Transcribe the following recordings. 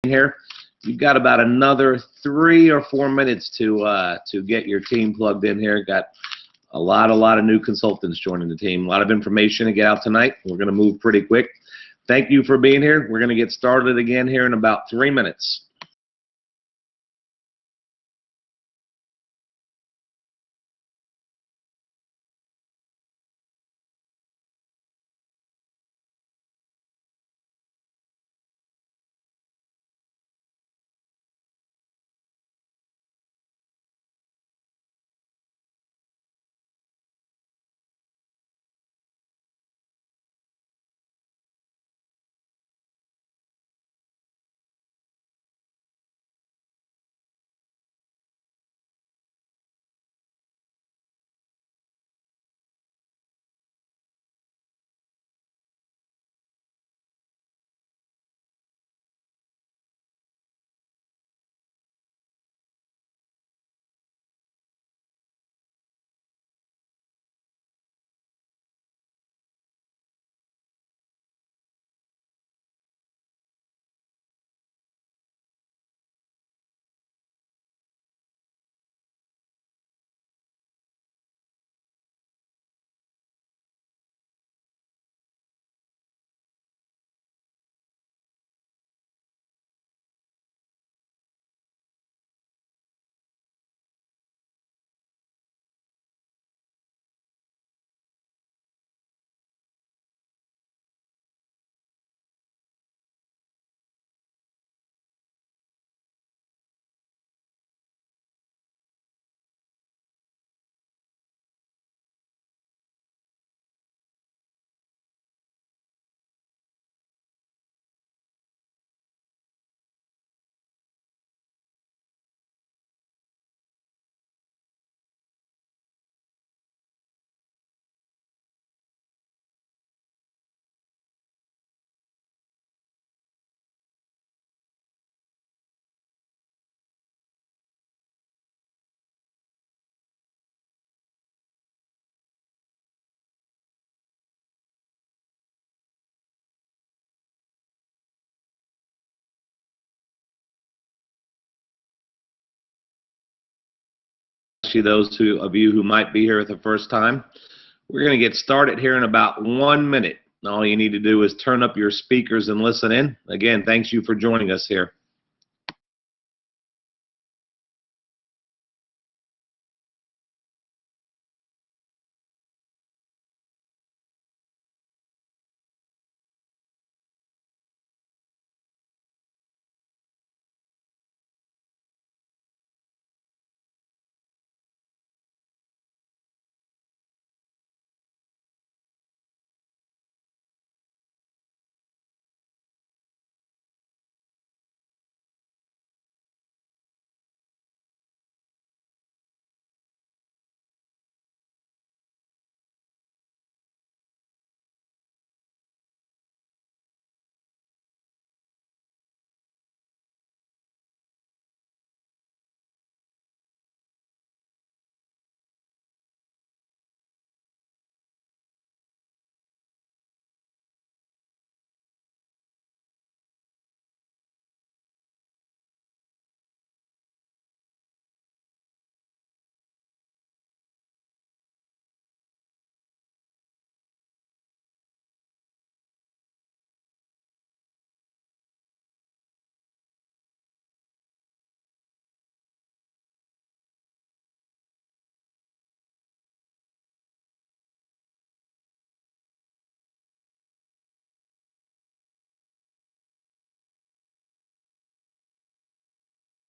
here. You've got about another 3 or 4 minutes to get your team plugged in here. Got a lot of new consultants joining the team. A lot of information to get out tonight. We're going to move pretty quick. Thank you for being here. We're going to get started again here in about 3 minutes. Those of you who might be here for the first time, we're going to get started here in about 1 minute. All you need to do is turn up your speakers and listen in. Again, thanks you for joining us here.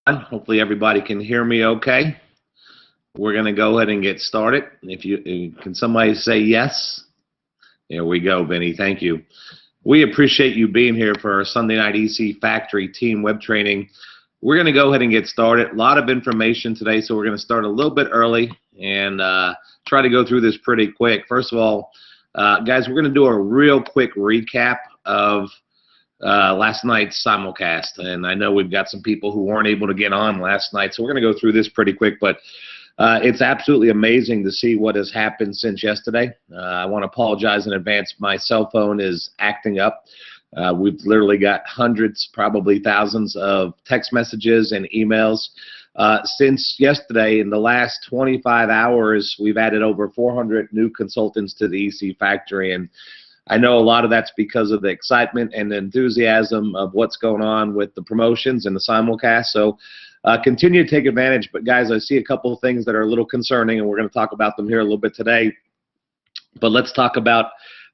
Hopefully everybody can hear me okay. We're going to go ahead and get started. Can somebody say yes? There we go, Vinny. Thank you. We appreciate you being here for our Sunday Night EC Factory Team Web Training. We're going to go ahead and get started. A lot of information today, so we're going to start a little bit early and try to go through this pretty quick. First of all, guys, we're going to do a real quick recap of last night's simulcast. And I know we've got some people who weren't able to get on last night, so we're going to go through this pretty quick. But it's absolutely amazing to see what has happened since yesterday. I want to apologize in advance. My cell phone is acting up. We've literally got hundreds, probably thousands of text messages and emails. Since yesterday, in the last 25 hours, we've added over 400 new consultants to the EC Factory, and I know a lot of that's because of the excitement and the enthusiasm of what's going on with the promotions and the simulcast. So continue to take advantage. But guys, I see a couple of things that are a little concerning, and we're going to talk about them here a little bit today. But let's talk about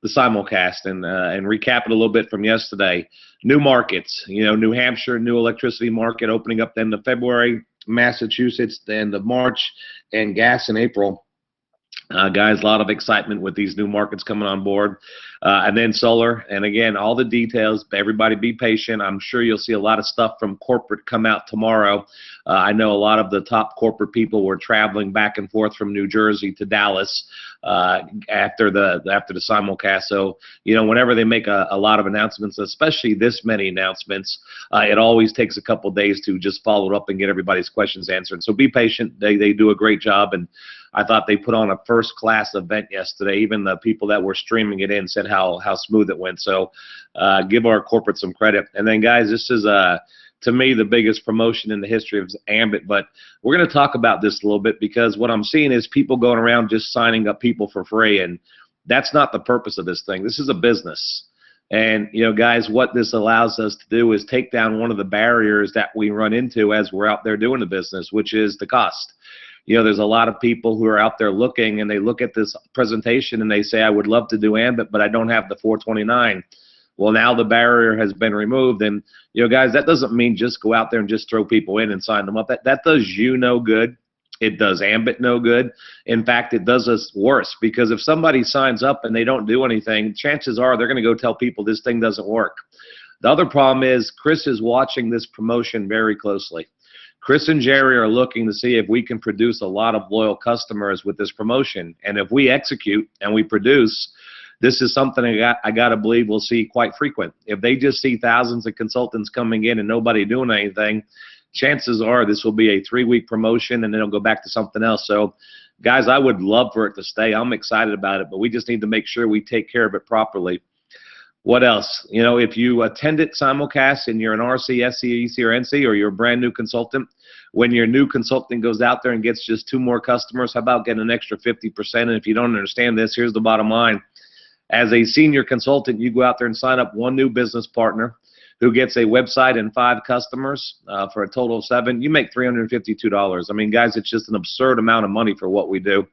the simulcast and recap it a little bit from yesterday. New markets, New Hampshire, new electricity market opening up the end of February, Massachusetts the end of March, and gas in April. Guys, a lot of excitement with these new markets coming on board. And then solar. And again, all the details, everybody be patient. I'm sure you'll see a lot of stuff from corporate come out tomorrow. I know a lot of the top corporate people were traveling back and forth from New Jersey to Dallas after the simulcast. So, whenever they make a lot of announcements, especially this many announcements, it always takes a couple days to just follow it up and get everybody's questions answered. So be patient. They do a great job, and I thought they put on a first-class event yesterday. Even the people that were streaming it in said how smooth it went. So give our corporate some credit. And then, guys, this is, to me, the biggest promotion in the history of Ambit. But we're going to talk about this a little bit because what I'm seeing is people going around just signing up people for free, and that's not the purpose of this thing. This is a business. And, guys, what this allows us to do is take down one of the barriers that we run into as we're out there doing the business, which is the cost. There's a lot of people who are out there looking, and they look at this presentation and they say, I would love to do Ambit, but I don't have the 429. Well, now the barrier has been removed. And, guys, that doesn't mean just go out there and just throw people in and sign them up. That does you no good. It does Ambit no good. In fact, it does us worse, because if somebody signs up and they don't do anything, chances are they're going to go tell people this thing doesn't work. The other problem is Chris is watching this promotion very closely. Chris and Jerry are looking to see if we can produce a lot of loyal customers with this promotion. And if we execute and we produce, this is something I got to believe we'll see quite frequent. If they just see thousands of consultants coming in and nobody doing anything, chances are this will be a 3-week promotion and then it'll go back to something else. So, guys, I would love for it to stay. I'm excited about it, but we just need to make sure we take care of it properly. What else? If you attended simulcast and you're an RC, SC, EC, or NC, or you're a brand new consultant, when your new consultant goes out there and gets just 2 more customers, how about getting an extra 50%? And if you don't understand this, here's the bottom line. As a senior consultant, you go out there and sign up 1 new business partner who gets a website and 5 customers for a total of 7. You make $352. I mean, guys, it's just an absurd amount of money for what we do.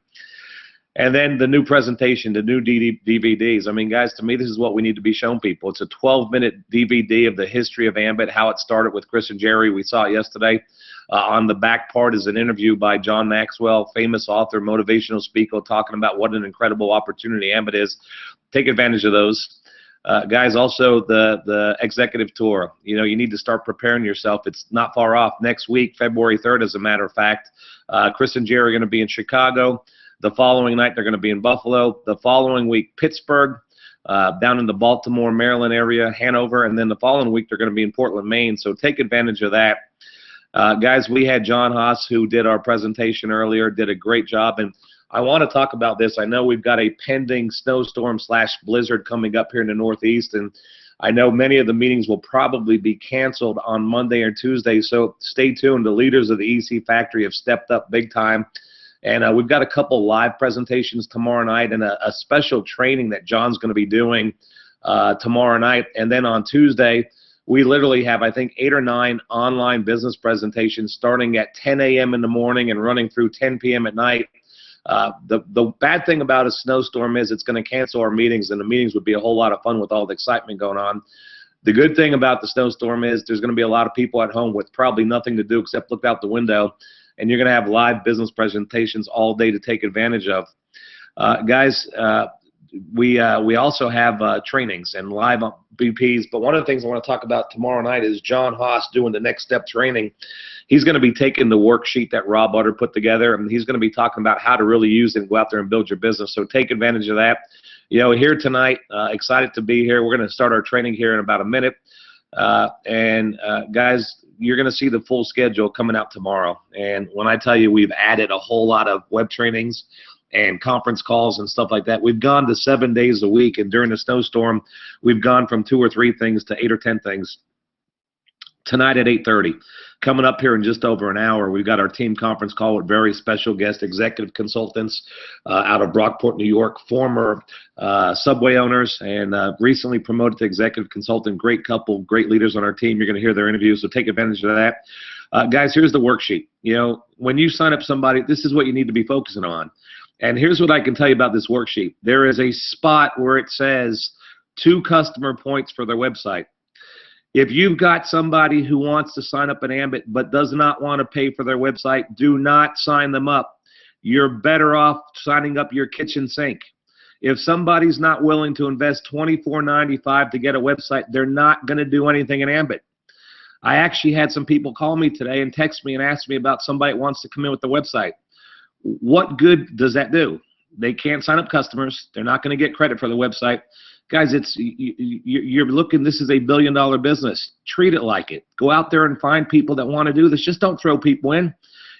And then the new presentation, the new DVDs. I mean, guys, to me, this is what we need to be showing people. It's a 12-minute DVD of the history of Ambit, how it started with Chris and Jerry. We saw it yesterday. On the back part is an interview by John Maxwell, famous author, motivational speaker, talking about what an incredible opportunity Ambit is. Take advantage of those. Guys, also the executive tour. You need to start preparing yourself. It's not far off. Next week, February 3rd, as a matter of fact. Chris and Jerry are going to be in Chicago. The following night, they're going to be in Buffalo. The following week, Pittsburgh, down in the Baltimore, Maryland area, Hanover. And then the following week, they're going to be in Portland, Maine. So take advantage of that. Guys, we had John Haas, who did our presentation earlier, did a great job. And I want to talk about this. I know we've got a pending snowstorm/blizzard coming up here in the Northeast. And I know many of the meetings will probably be canceled on Monday or Tuesday. So stay tuned. The leaders of the EC Factory have stepped up big time. And we've got a couple live presentations tomorrow night and a special training that John's going to be doing tomorrow night. And then on Tuesday, we literally have, I think, 8 or 9 online business presentations starting at 10 a.m. in the morning and running through 10 p.m. at night. The bad thing about a snowstorm is it's going to cancel our meetings, and the meetings would be a whole lot of fun with all the excitement going on. The good thing about the snowstorm is there's going to be a lot of people at home with probably nothing to do except look out the window. And you're going to have live business presentations all day to take advantage of. Guys, we also have trainings and live BPs, but one of the things I want to talk about tomorrow night is John Haas doing the next step training. He's going to be taking the worksheet that Rob Utter put together, and he's going to be talking about how to really use it and go out there and build your business. So take advantage of that. Here tonight, excited to be here. We're going to start our training here in about a minute. Guys, you're going to see the full schedule coming out tomorrow. And when I tell you we've added a whole lot of web trainings and conference calls and stuff like that. We've gone to 7 days a week, and during the snowstorm, we've gone from 2 or 3 things to 8 or 10 things. Tonight at 8:30, coming up here in just over an hour, we've got our team conference call with very special guest executive consultants out of Brockport, New York, former Subway owners, and recently promoted to executive consultant. Great couple, great leaders on our team. You're going to hear their interviews, so take advantage of that. Guys, here's the worksheet. You know, when you sign up somebody, this is what you need to be focusing on. And here's what I can tell you about this worksheet. There is a spot where it says 2 customer points for their website. If you've got somebody who wants to sign up an Ambit but does not want to pay for their website, do not sign them up. You're better off signing up your kitchen sink. If somebody's not willing to invest $24.95 to get a website, they're not going to do anything in Ambit. I actually had some people call me today and text me and ask me about somebody that wants to come in with the website. What good does that do? They can't sign up customers. They're not going to get credit for the website. Guys, you're looking, this is a billion-dollar business. Treat it like it. Go out there and find people that want to do this. Just don't throw people in.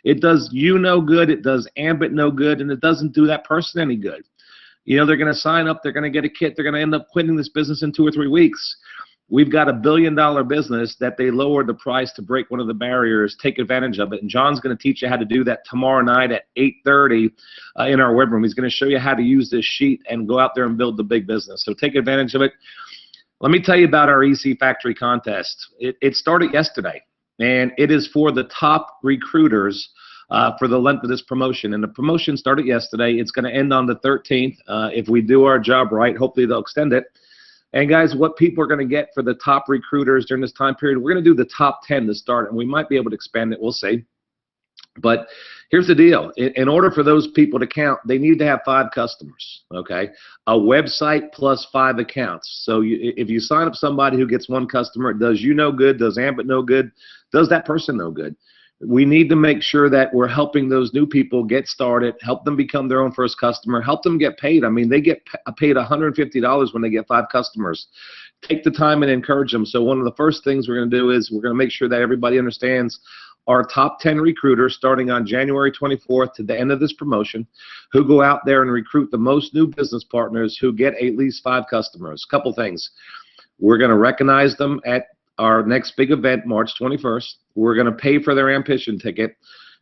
It does you no good, it does Ambit no good, and it doesn't do that person any good. You know, they're going to sign up, they're going to get a kit, they're going to end up quitting this business in 2 or 3 weeks. We've got a billion-dollar business that they lowered the price to break one of the barriers. Take advantage of it. And John's going to teach you how to do that tomorrow night at 8:30 in our web room. He's going to show you how to use this sheet and go out there and build the big business. So take advantage of it. Let me tell you about our EC Factory contest. It started yesterday, and it is for the top recruiters for the length of this promotion. And the promotion started yesterday. It's going to end on the 13th. If we do our job right, hopefully they'll extend it. And guys, what people are going to get for the top recruiters during this time period, we're going to do the top 10 to start, and we might be able to expand it. We'll see. But here's the deal. In order for those people to count, they need to have 5 customers, okay? A website plus 5 accounts. So if you sign up somebody who gets 1 customer, it does you no good, does Ambit no good, does that person no good. We need to make sure that we're helping those new people get started, help them become their own first customer, help them get paid. I mean, they get paid $150 when they get 5 customers. Take the time and encourage them. So one of the first things we're going to do is we're going to make sure that everybody understands our top 10 recruiters starting on January 24th to the end of this promotion who go out there and recruit the most new business partners who get at least 5 customers. Couple things. We're going to recognize them at our next big event, March 21st. We're going to pay for their Ambition ticket.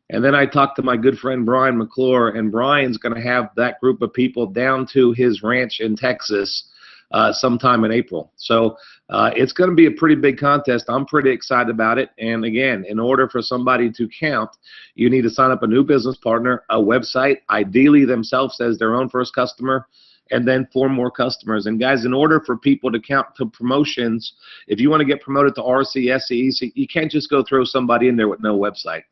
And then I talked to my good friend Brian McClure, and Brian's going to have that group of people down to his ranch in Texas sometime in April. So it's going to be a pretty big contest. I'm pretty excited about it. And again, in order for somebody to count, you need to sign up a new business partner, a website, ideally themselves as their own first customer, and then 4 more customers. And guys, in order for people to count to promotions, if you want to get promoted to RC, SE, EC, you can't just go throw somebody in there with no website.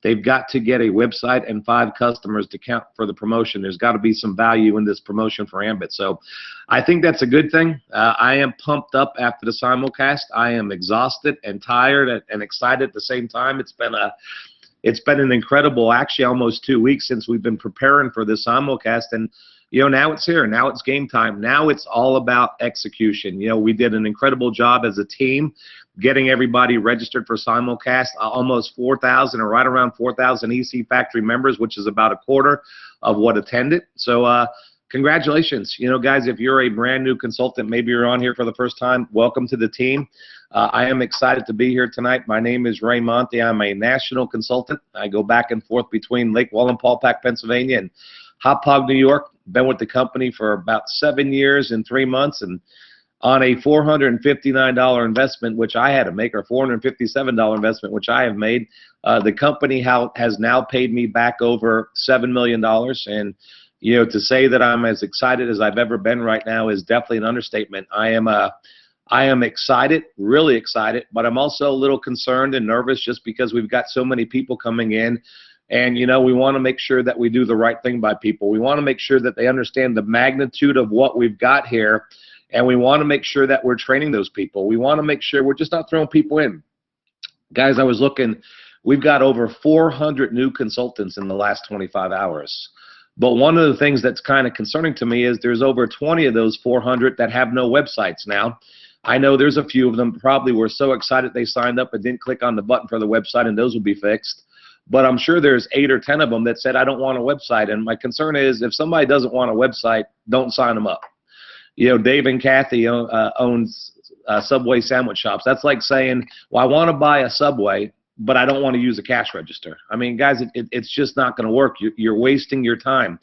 They've got to get a website and 5 customers to count for the promotion. There's got to be some value in this promotion for Ambit. So I think that's a good thing. I am pumped up after the simulcast. I am exhausted and tired and excited at the same time. It's been an incredible, actually almost 2 weeks since we've been preparing for this simulcast. And you know, now it's here. Now it's game time. Now it's all about execution. You know, we did an incredible job as a team getting everybody registered for simulcast. Almost 4,000 or right around 4,000 EC Factory members, which is about a quarter of what attended. So congratulations. You know, guys, if you're a brand new consultant, maybe you're on here for the first time, welcome to the team. I am excited to be here tonight. My name is Ray Montie. I'm a national consultant. I go back and forth between Lake Wallenpaupack, Pennsylvania, and Hauppauge, New York. Been with the company for about 7 years and 3 months, and on a $459 investment, which I had to make, or $457 investment, which I have made, the company has now paid me back over $7 million. And you know, to say that I'm as excited as I've ever been right now is definitely an understatement. I am excited, really excited, but I'm also a little concerned and nervous just because we've got so many people coming in. And, you know, we want to make sure that we do the right thing by people. We want to make sure that they understand the magnitude of what we've got here, and we want to make sure that we're training those people. We want to make sure we're just not throwing people in. Guys, I was looking, we've got over 400 new consultants in the last 25 hours. But one of the things that's kind of concerning to me is there's over 20 of those 400 that have no websites now. I know there's a few of them probably were so excited they signed up and didn't click on the button for the website, and those will be fixed. but I'm sure there's 8 or 10 of them that said, I don't want a website. And my concern is if somebody doesn't want a website, don't sign them up. Dave and Kathy owns Subway sandwich shops. That's like saying, well, I want to buy a Subway, but I don't want to use a cash register. I mean, guys, it's just not going to work. You're wasting your time.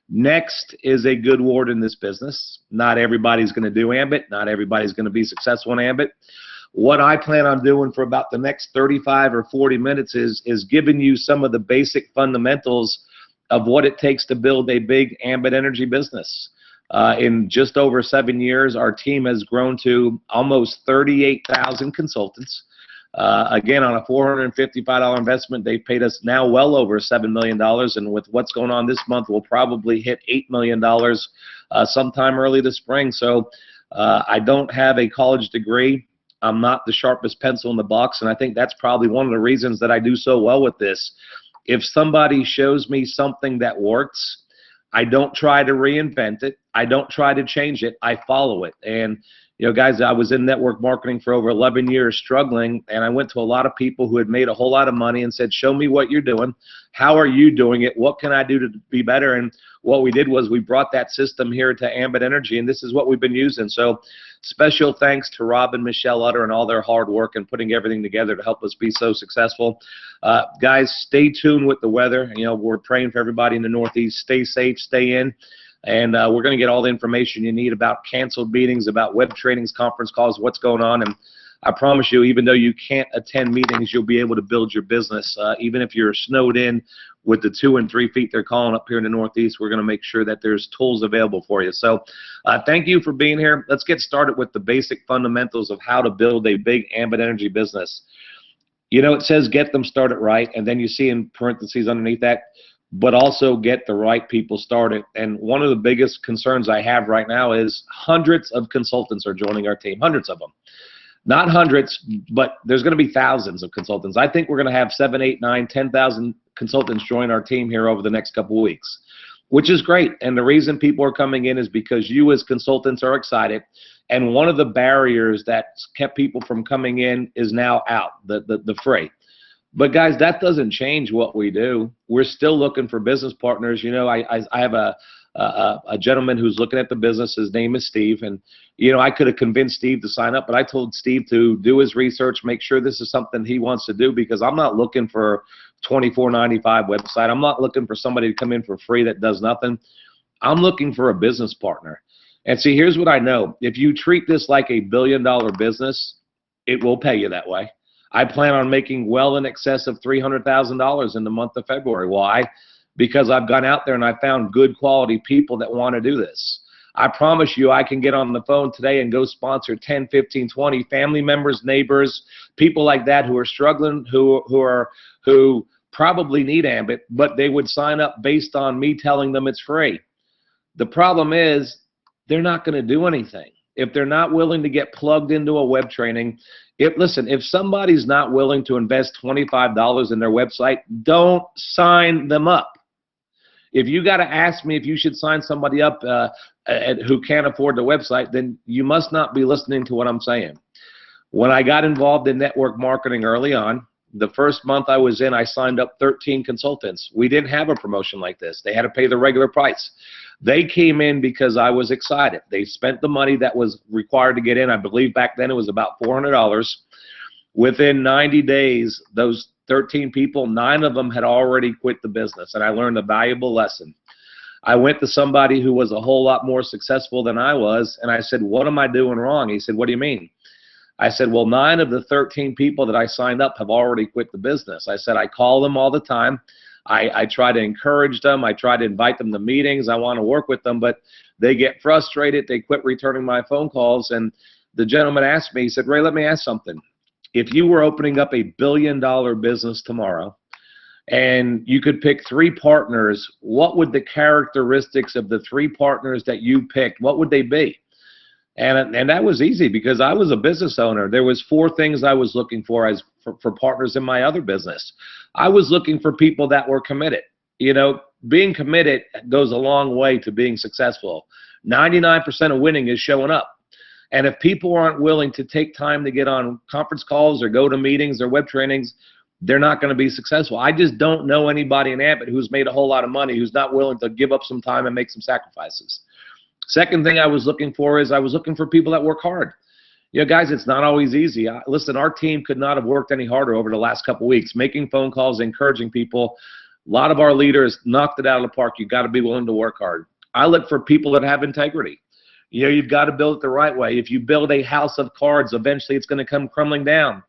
Next is a good word in this business. Not everybody's going to do Ambit. Not everybody's going to be successful in Ambit. What I plan on doing for about the next 35 or 40 minutes is giving you some of the basic fundamentals of what it takes to build a big Ambit energy business. In just over 7 years, our team has grown to almost 38,000 consultants. Again, on a $455 investment, they've paid us now well over $7 million. And with what's going on this month, we'll probably hit $8 million sometime early this spring. So I don't have a college degree. I'm not the sharpest pencil in the box. And I think that's probably one of the reasons that I do so well with this. If somebody shows me something that works, I don't try to reinvent it. I don't try to change it. I follow it. And guys, I was in network marketing for over 11 years struggling, and I went to a lot of people who had made a whole lot of money and said, show me what you're doing. How are you doing it? What can I do to be better? And what we did was we brought that system here to Ambit Energy, and this is what we've been using. So special thanks to Rob and Michelle Utter and all their hard work and putting everything together to help us be so successful. Guys, stay tuned with the weather. We're praying for everybody in the Northeast. Stay safe, stay in. And we're going to get all the information you need about canceled meetings, about web trainings, conference calls, what's going on. And I promise you, even though you can't attend meetings, you'll be able to build your business. Even if you're snowed in with the 2 and 3 feet they're calling up here in the Northeast, we're going to make sure that there's tools available for you. So thank you for being here. Let's get started with the basic fundamentals of how to build a big Ambit Energy business. It says get them started right, and then you see in parentheses underneath that, but also get the right people started. And one of the biggest concerns I have right now is hundreds of consultants are joining our team, hundreds of them. Not hundreds, but there's going to be thousands of consultants. I think we're going to have 7, 8, 9, 10,000 consultants join our team here over the next couple of weeks, which is great. And the reason people are coming in is because you as consultants are excited. And one of the barriers that's kept people from coming in is now out, the fray. But guys, that doesn't change what we do. We're still looking for business partners. I have a gentleman who's looking at the business. His name is Steve. And, I could have convinced Steve to sign up, but I told Steve to do his research, make sure this is something he wants to do, because I'm not looking for $24.95 website. I'm not looking for somebody to come in for free that does nothing. I'm looking for a business partner. And see, here's what I know. If you treat this like a billion-dollar business, it will pay you that way. I plan on making well in excess of $300,000 in the month of February. Why? Because I've gone out there and I found good quality people that want to do this. I promise you I can get on the phone today and go sponsor 10, 15, 20 family members, neighbors, people like that who are struggling, who probably need Ambit, but they would sign up based on me telling them it's free. The problem is they're not going to do anything. If they're not willing to get plugged into a web training, listen, if somebody's not willing to invest $25 in their website, don't sign them up. If you got to ask me if you should sign somebody up who can't afford the website, then you must not be listening to what I'm saying. When I got involved in network marketing early on, the first month I was in, I signed up 13 consultants. We didn't have a promotion like this. They had to pay the regular price. They came in because I was excited. They spent the money that was required to get in. I believe back then it was about $400. Within 90 days, those 13 people, 9 of them had already quit the business, and I learned a valuable lesson. I went to somebody who was a whole lot more successful than I was, and I said, what am I doing wrong? He said, what do you mean? I said, well, 9 of the 13 people that I signed up have already quit the business. I said, I call them all the time. I try to encourage them. I try to invite them to meetings. I want to work with them, but they get frustrated. They quit returning my phone calls. And the gentleman asked me, he said, Ray, let me ask something. If you were opening up a billion-dollar business tomorrow and you could pick 3 partners, what would the characteristics of the 3 partners that you picked, what would they be? And that was easy because I was a business owner. There was 4 things I was looking for for partners in my other business. I was looking for people that were committed. Being committed goes a long way to being successful. 99% of winning is showing up. And if people aren't willing to take time to get on conference calls or go to meetings or web trainings, they're not going to be successful. I just don't know anybody in Ambit who's made a whole lot of money who's not willing to give up some time and make some sacrifices. Second thing I was looking for is I was looking for people that work hard. You know, guys, it's not always easy. Listen, our team could not have worked any harder over the last couple of weeks, making phone calls, encouraging people. A lot of our leaders knocked it out of the park. You've got to be willing to work hard. I look for people that have integrity. You know, you've got to build it the right way. If you build a house of cards, eventually it's going to come crumbling down.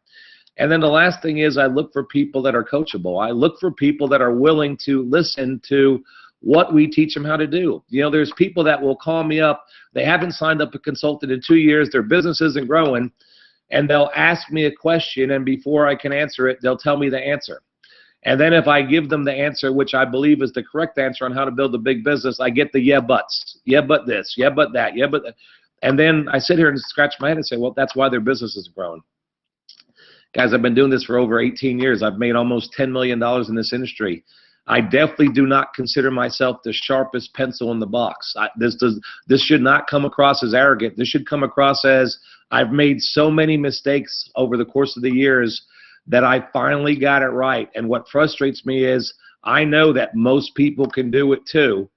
And then the last thing is I look for people that are coachable. I look for people that are willing to listen to what we teach them how to do. You know, there's people that will call me up. They haven't signed up a consultant in 2 years. Their business isn't growing. And they'll ask me a question, and before I can answer it, they'll tell me the answer. And then if I give them the answer, which I believe is the correct answer on how to build a big business, I get the yeah buts. Yeah, but this. Yeah, but that. Yeah, but that. And then I sit here and scratch my head and say, well, that's why their business is growing. Guys, I've been doing this for over 18 years. I've made almost $10 million in this industry. I definitely do not consider myself the sharpest pencil in the box. This should not come across as arrogant. This should come across as I've made so many mistakes over the course of the years that I finally got it right. And what frustrates me is I know that most people can do it too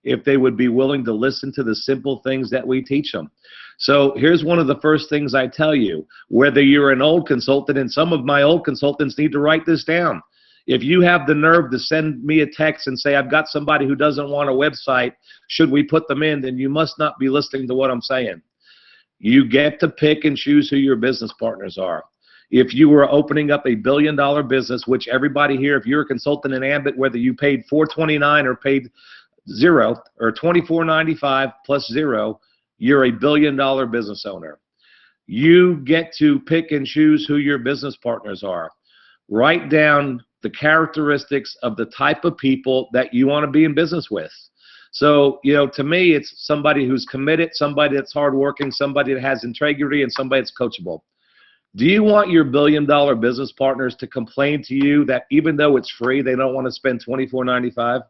if they would be willing to listen to the simple things that we teach them. So here's one of the first things I tell you, whether you're an old consultant, and some of my old consultants need to write this down. If you have the nerve to send me a text and say, I've got somebody who doesn't want a website, should we put them in? Then you must not be listening to what I'm saying. You get to pick and choose who your business partners are. If you were opening up $1 billion business, which everybody here, if you're a consultant in Ambit, whether you paid $429 or paid zero or $24.95 plus zero, you're a $1 billion business owner. You get to pick and choose who your business partners are. Write down the characteristics of the type of people that you want to be in business with. So, you know, to me, it's somebody who's committed, somebody that's hardworking, somebody that has integrity, and somebody that's coachable. Do you want your $1 billion business partners to complain to you that even though it's free, they don't want to spend $24.95?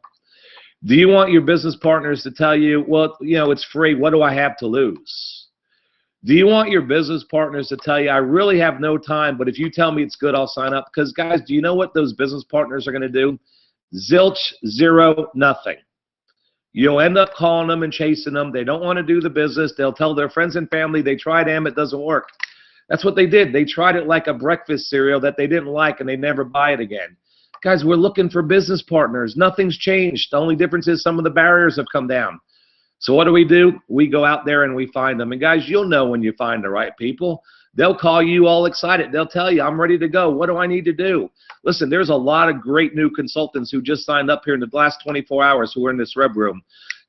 Do you want your business partners to tell you, well, you know, it's free, what do I have to lose? Do you want your business partners to tell you, I really have no time, but if you tell me it's good, I'll sign up? Because, guys, do you know what those business partners are going to do? Zilch, zero, nothing. You'll end up calling them and chasing them. They don't want to do the business. They'll tell their friends and family they tried Ambit, it doesn't work. That's what they did. They tried it like a breakfast cereal that they didn't like, and they never buy it again. Guys, we're looking for business partners. Nothing's changed. The only difference is some of the barriers have come down. So what do? We go out there and we find them. And guys, you'll know when you find the right people. They'll call you all excited. They'll tell you, I'm ready to go. What do I need to do? Listen, there's a lot of great new consultants who just signed up here in the last 24 hours who are in this web room.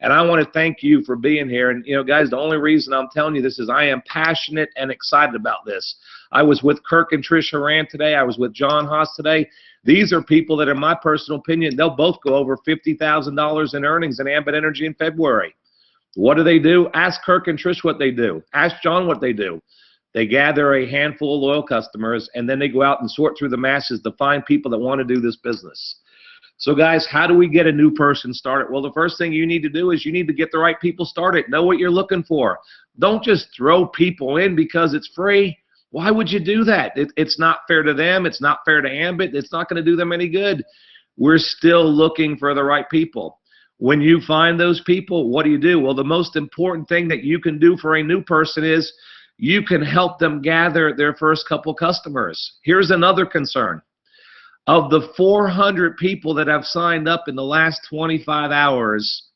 And I want to thank you for being here. And, you know, guys, the only reason I'm telling you this is I am passionate and excited about this. I was with Kirk and Trish Horan today. I was with John Haas today. These are people that, in my personal opinion, they'll both go over $50,000 in earnings in Ambit Energy in February. What do? Ask Kirk and Trish what they do. Ask John what they do. They gather a handful of loyal customers, and then they go out and sort through the masses to find people that want to do this business. So, guys, how do we get a new person started? Well, the first thing you need to do is you need to get the right people started. Know what you're looking for. Don't just throw people in because it's free. Why would you do that? It's not fair to them. It's not fair to Ambit. It's not going to do them any good. We're still looking for the right people. When you find those people, what do? Well, the most important thing that you can do for a new person is you can help them gather their first couple customers. Here's another concern. Of the 400 people that have signed up in the last 25 hours,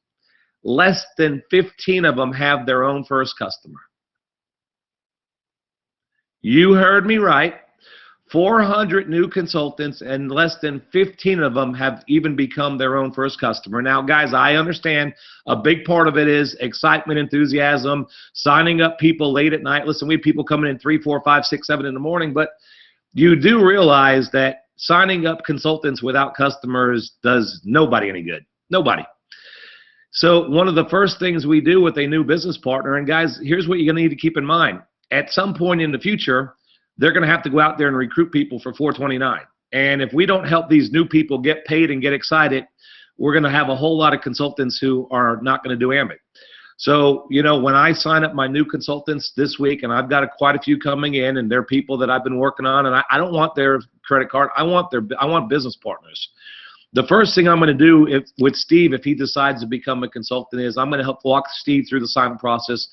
less than 15 of them have their own first customer. You heard me right. 400 new consultants, and less than 15 of them have even become their own first customer. Now, guys, I understand a big part of it is excitement, enthusiasm, signing up people late at night. Listen, we have people coming in 3, 4, 5, 6, 7 in the morning, but you do realize that signing up consultants without customers does nobody any good. Nobody. So one of the first things we do with a new business partner, and guys, here's what you're going to need to keep in mind. At some point in the future, they're going to have to go out there and recruit people for $429. And if we don't help these new people get paid and get excited, we're going to have a whole lot of consultants who are not going to do Ambit. So, you know, when I sign up my new consultants this week, and I've got quite a few coming in, and they're people that I've been working on, and I don't want their credit card. I want business partners. The first thing I'm going to do with Steve, if he decides to become a consultant, is I'm going to help walk Steve through the sign-up process,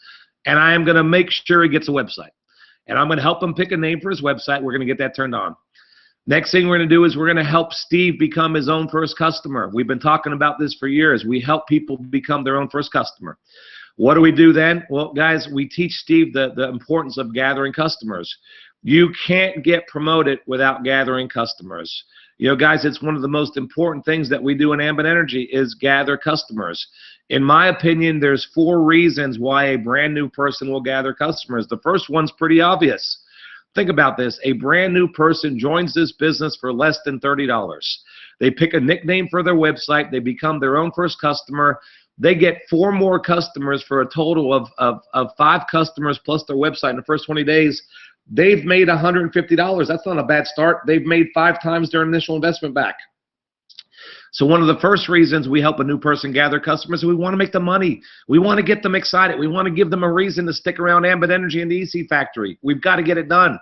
and I am going to make sure he gets a website. And I'm going to help him pick a name for his website. We're going to get that turned on. Next thing we're going to do is we're going to help Steve become his own first customer. We've been talking about this for years. We help people become their own first customer. What do we do then? Well, guys, we teach Steve the importance of gathering customers. You can't get promoted without gathering customers. You know, guys, it's one of the most important things that we do in Ambit Energy is gather customers. In my opinion, there's 4 reasons why a brand new person will gather customers. The first one's pretty obvious. Think about this. A brand new person joins this business for less than $30. They pick a nickname for their website. They become their own first customer. They get 4 more customers for a total of 5 customers plus their website in the first 20 days. They've made $150. That's not a bad start. They've made 5 times their initial investment back. So one of the first reasons we help a new person gather customers is we want to make them money. We want to get them excited. We want to give them a reason to stick around Ambit Energy and the EC Factory. We've got to get it done.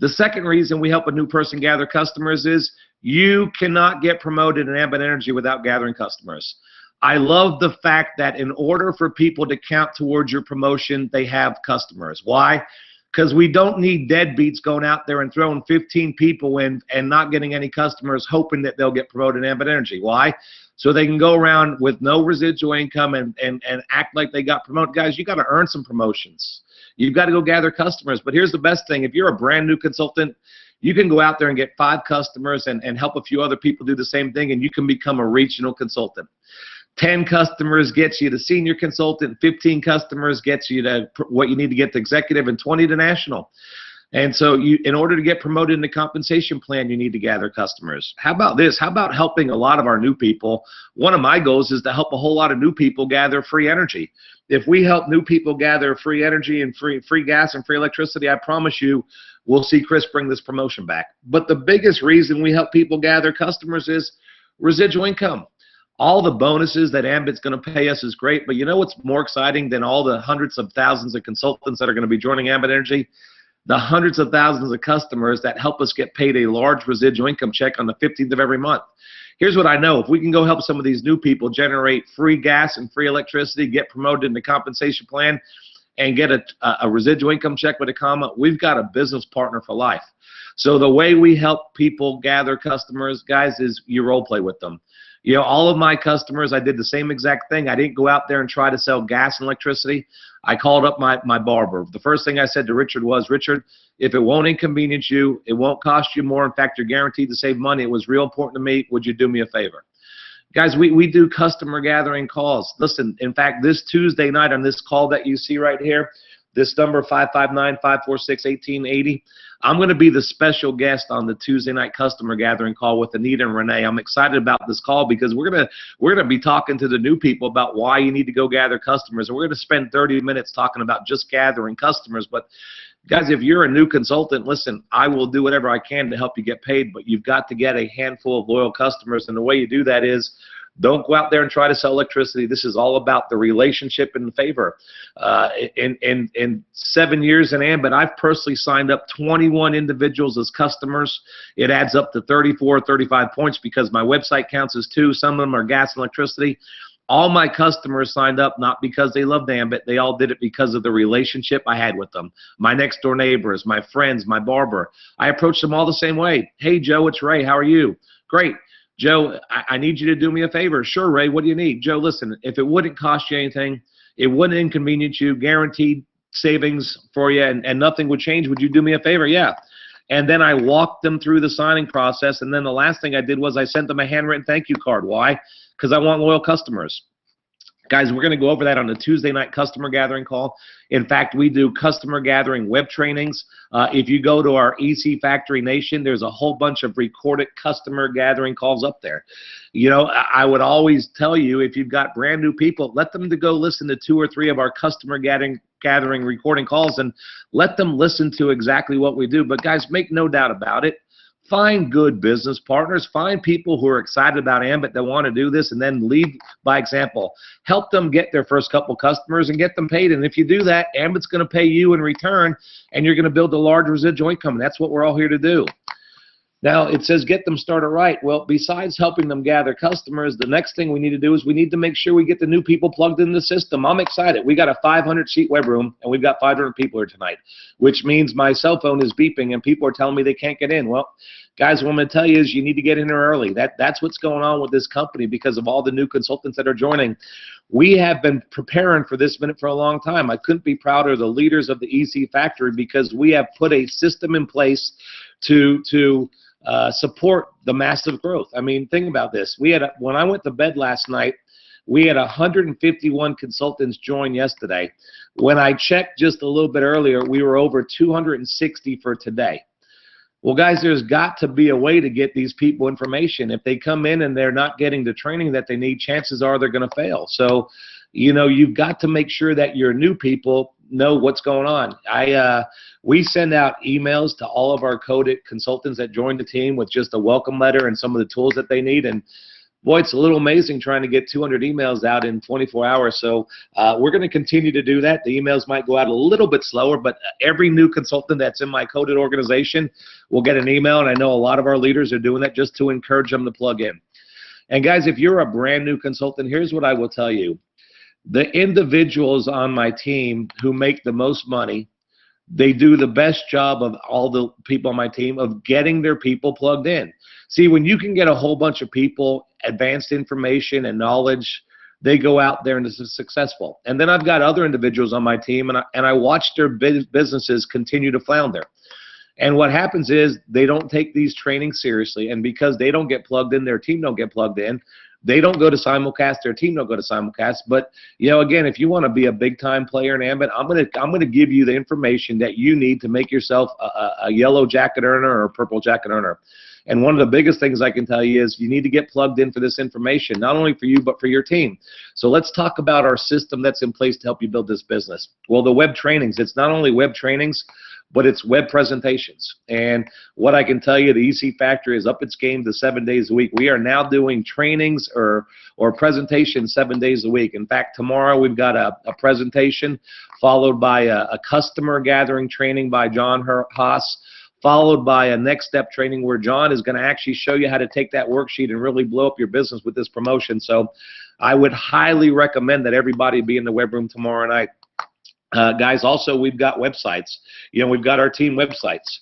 The second reason we help a new person gather customers is you cannot get promoted in Ambit Energy without gathering customers. I love the fact that in order for people to count towards your promotion, they have customers. Why? Because we don't need deadbeats going out there and throwing 15 people in and not getting any customers hoping that they'll get promoted in Ambit Energy. Why? So they can go around with no residual income and act like they got promoted. Guys, you got to earn some promotions. You've got to go gather customers. But here's the best thing. If you're a brand new consultant, you can go out there and get 5 customers and help a few other people do the same thing, and you can become a regional consultant. 10 customers gets you to senior consultant, 15 customers gets you to what you need to get to executive, and 20 to national. And so in order to get promoted in the compensation plan, you need to gather customers. How about this? How about helping a lot of our new people? One of my goals is to help a whole lot of new people gather free energy. If we help new people gather free energy and free gas and free electricity, I promise you we'll see Chris bring this promotion back. But the biggest reason we help people gather customers is residual income. All the bonuses that Ambit's going to pay us is great, but you know what's more exciting than all the hundreds of thousands of consultants that are going to be joining Ambit Energy? The hundreds of thousands of customers that help us get paid a large residual income check on the 15th of every month. Here's what I know. If we can go help some of these new people generate free gas and free electricity, get promoted in the compensation plan, and get a residual income check with a comma, we've got a business partner for life. So the way we help people gather customers, guys, is you role play with them. You know, all of my customers, I did the same exact thing. I didn't go out there and try to sell gas and electricity. I called up my barber. The first thing I said to Richard was, Richard, if it won't inconvenience you, it won't cost you more. In fact, you're guaranteed to save money. It was real important to me. Would you do me a favor? Guys, we do customer gathering calls. Listen, in fact, this Tuesday night on this call that you see right here, this number 559-546-1880, I'm going to be the special guest on the Tuesday night customer gathering call with Anita and Renee. I'm excited about this call because we're going to be talking to the new people about why you need to go gather customers. And we're going to spend 30 minutes talking about just gathering customers. But guys, if you're a new consultant, listen, I will do whatever I can to help you get paid, but you've got to get a handful of loyal customers. And the way you do that is don't go out there and try to sell electricity. This is all about the relationship and favor. In 7 years in Ambit, I've personally signed up 21 individuals as customers. It adds up to 34, 35 points because my website counts as 2. Some of them are gas and electricity. All my customers signed up not because they loved Ambit. They all did it because of the relationship I had with them. My next door neighbors, my friends, my barber. I approached them all the same way. Hey, Joe, it's Ray. How are you? Great. Joe, I need you to do me a favor. Sure, Ray, what do you need? Joe, listen, if it wouldn't cost you anything, it wouldn't inconvenience you, guaranteed savings for you, and nothing would change, would you do me a favor? Yeah. And then I walked them through the signing process, and then the last thing I did was I sent them a handwritten thank you card. Why? Because I want loyal customers. Guys, we're going to go over that on the Tuesday night customer gathering call. In fact, we do customer gathering web trainings. If you go to our EC Factory Nation, there's a whole bunch of recorded customer gathering calls up there. You know, I would always tell you, if you've got brand new people, let them to go listen to 2 or 3 of our customer gathering recording calls and let them listen to exactly what we do. But guys, make no doubt about it, Find good business partners. Find people who are excited about Ambit that want to do this, and then lead by example. Help them get their first couple customers and get them paid. And if you do that, Ambit's going to pay you in return, and you're going to build a large residual income. And that's what we're all here to do. Now, it says get them started right. Well, besides helping them gather customers, the next thing we need to do is we need to make sure we get the new people plugged into the system. I'm excited. We got a 500-seat web room, and we've got 500 people here tonight, which means my cell phone is beeping, and people are telling me they can't get in. Well, guys, what I'm going to tell you is you need to get in here early. That's what's going on with this company because of all the new consultants that are joining. We have been preparing for this minute for a long time. I couldn't be prouder of the leaders of the EC Factory because we have put a system in place to support the massive growth. I mean, think about this. When I went to bed last night, we had 151 consultants join yesterday. When I checked just a little bit earlier, we were over 260 for today. Well, guys, there's got to be a way to get these people information. If they come in and they're not getting the training that they need, chances are they're going to fail. So, you know, you've got to make sure that your new people know what's going on. We send out emails to all of our coded consultants that join the team with just a welcome letter and some of the tools that they need. And boy, it's a little amazing trying to get 200 emails out in 24 hours. So we're going to continue to do that. The emails might go out a little bit slower, but every new consultant that's in my coded organization will get an email. And I know a lot of our leaders are doing that just to encourage them to plug in. And guys, if you're a brand new consultant, here's what I will tell you. The individuals on my team who make the most money, they do the best job of all the people on my team of getting their people plugged in. See, when you can get a whole bunch of people, advanced information and knowledge, they go out there and it's successful. And then I've got other individuals on my team, and I watch their businesses continue to flounder. And what happens is they don't take these trainings seriously, and because they don't get plugged in, their team don't get plugged in. They don't go to simulcast. Their team don't go to simulcast. But you know, again, if you want to be a big time player in Ambit, I'm gonna give you the information that you need to make yourself a yellow jacket earner or a purple jacket earner. And one of the biggest things I can tell you is you need to get plugged in for this information, not only for you but for your team. So let's talk about our system that's in place to help you build this business. Well, the web trainings. It's not only web trainings, but it's web presentations. And what I can tell you, the EC Factory is up its game to 7 days a week. We are now doing trainings or presentations 7 days a week. In fact, tomorrow we've got a presentation followed by a customer gathering training by John Haas, followed by a next step training where John is going to actually show you how to take that worksheet and really blow up your business with this promotion. So I would highly recommend that everybody be in the web room tomorrow night. Guys, also, we've got websites. You know, we've got our team websites.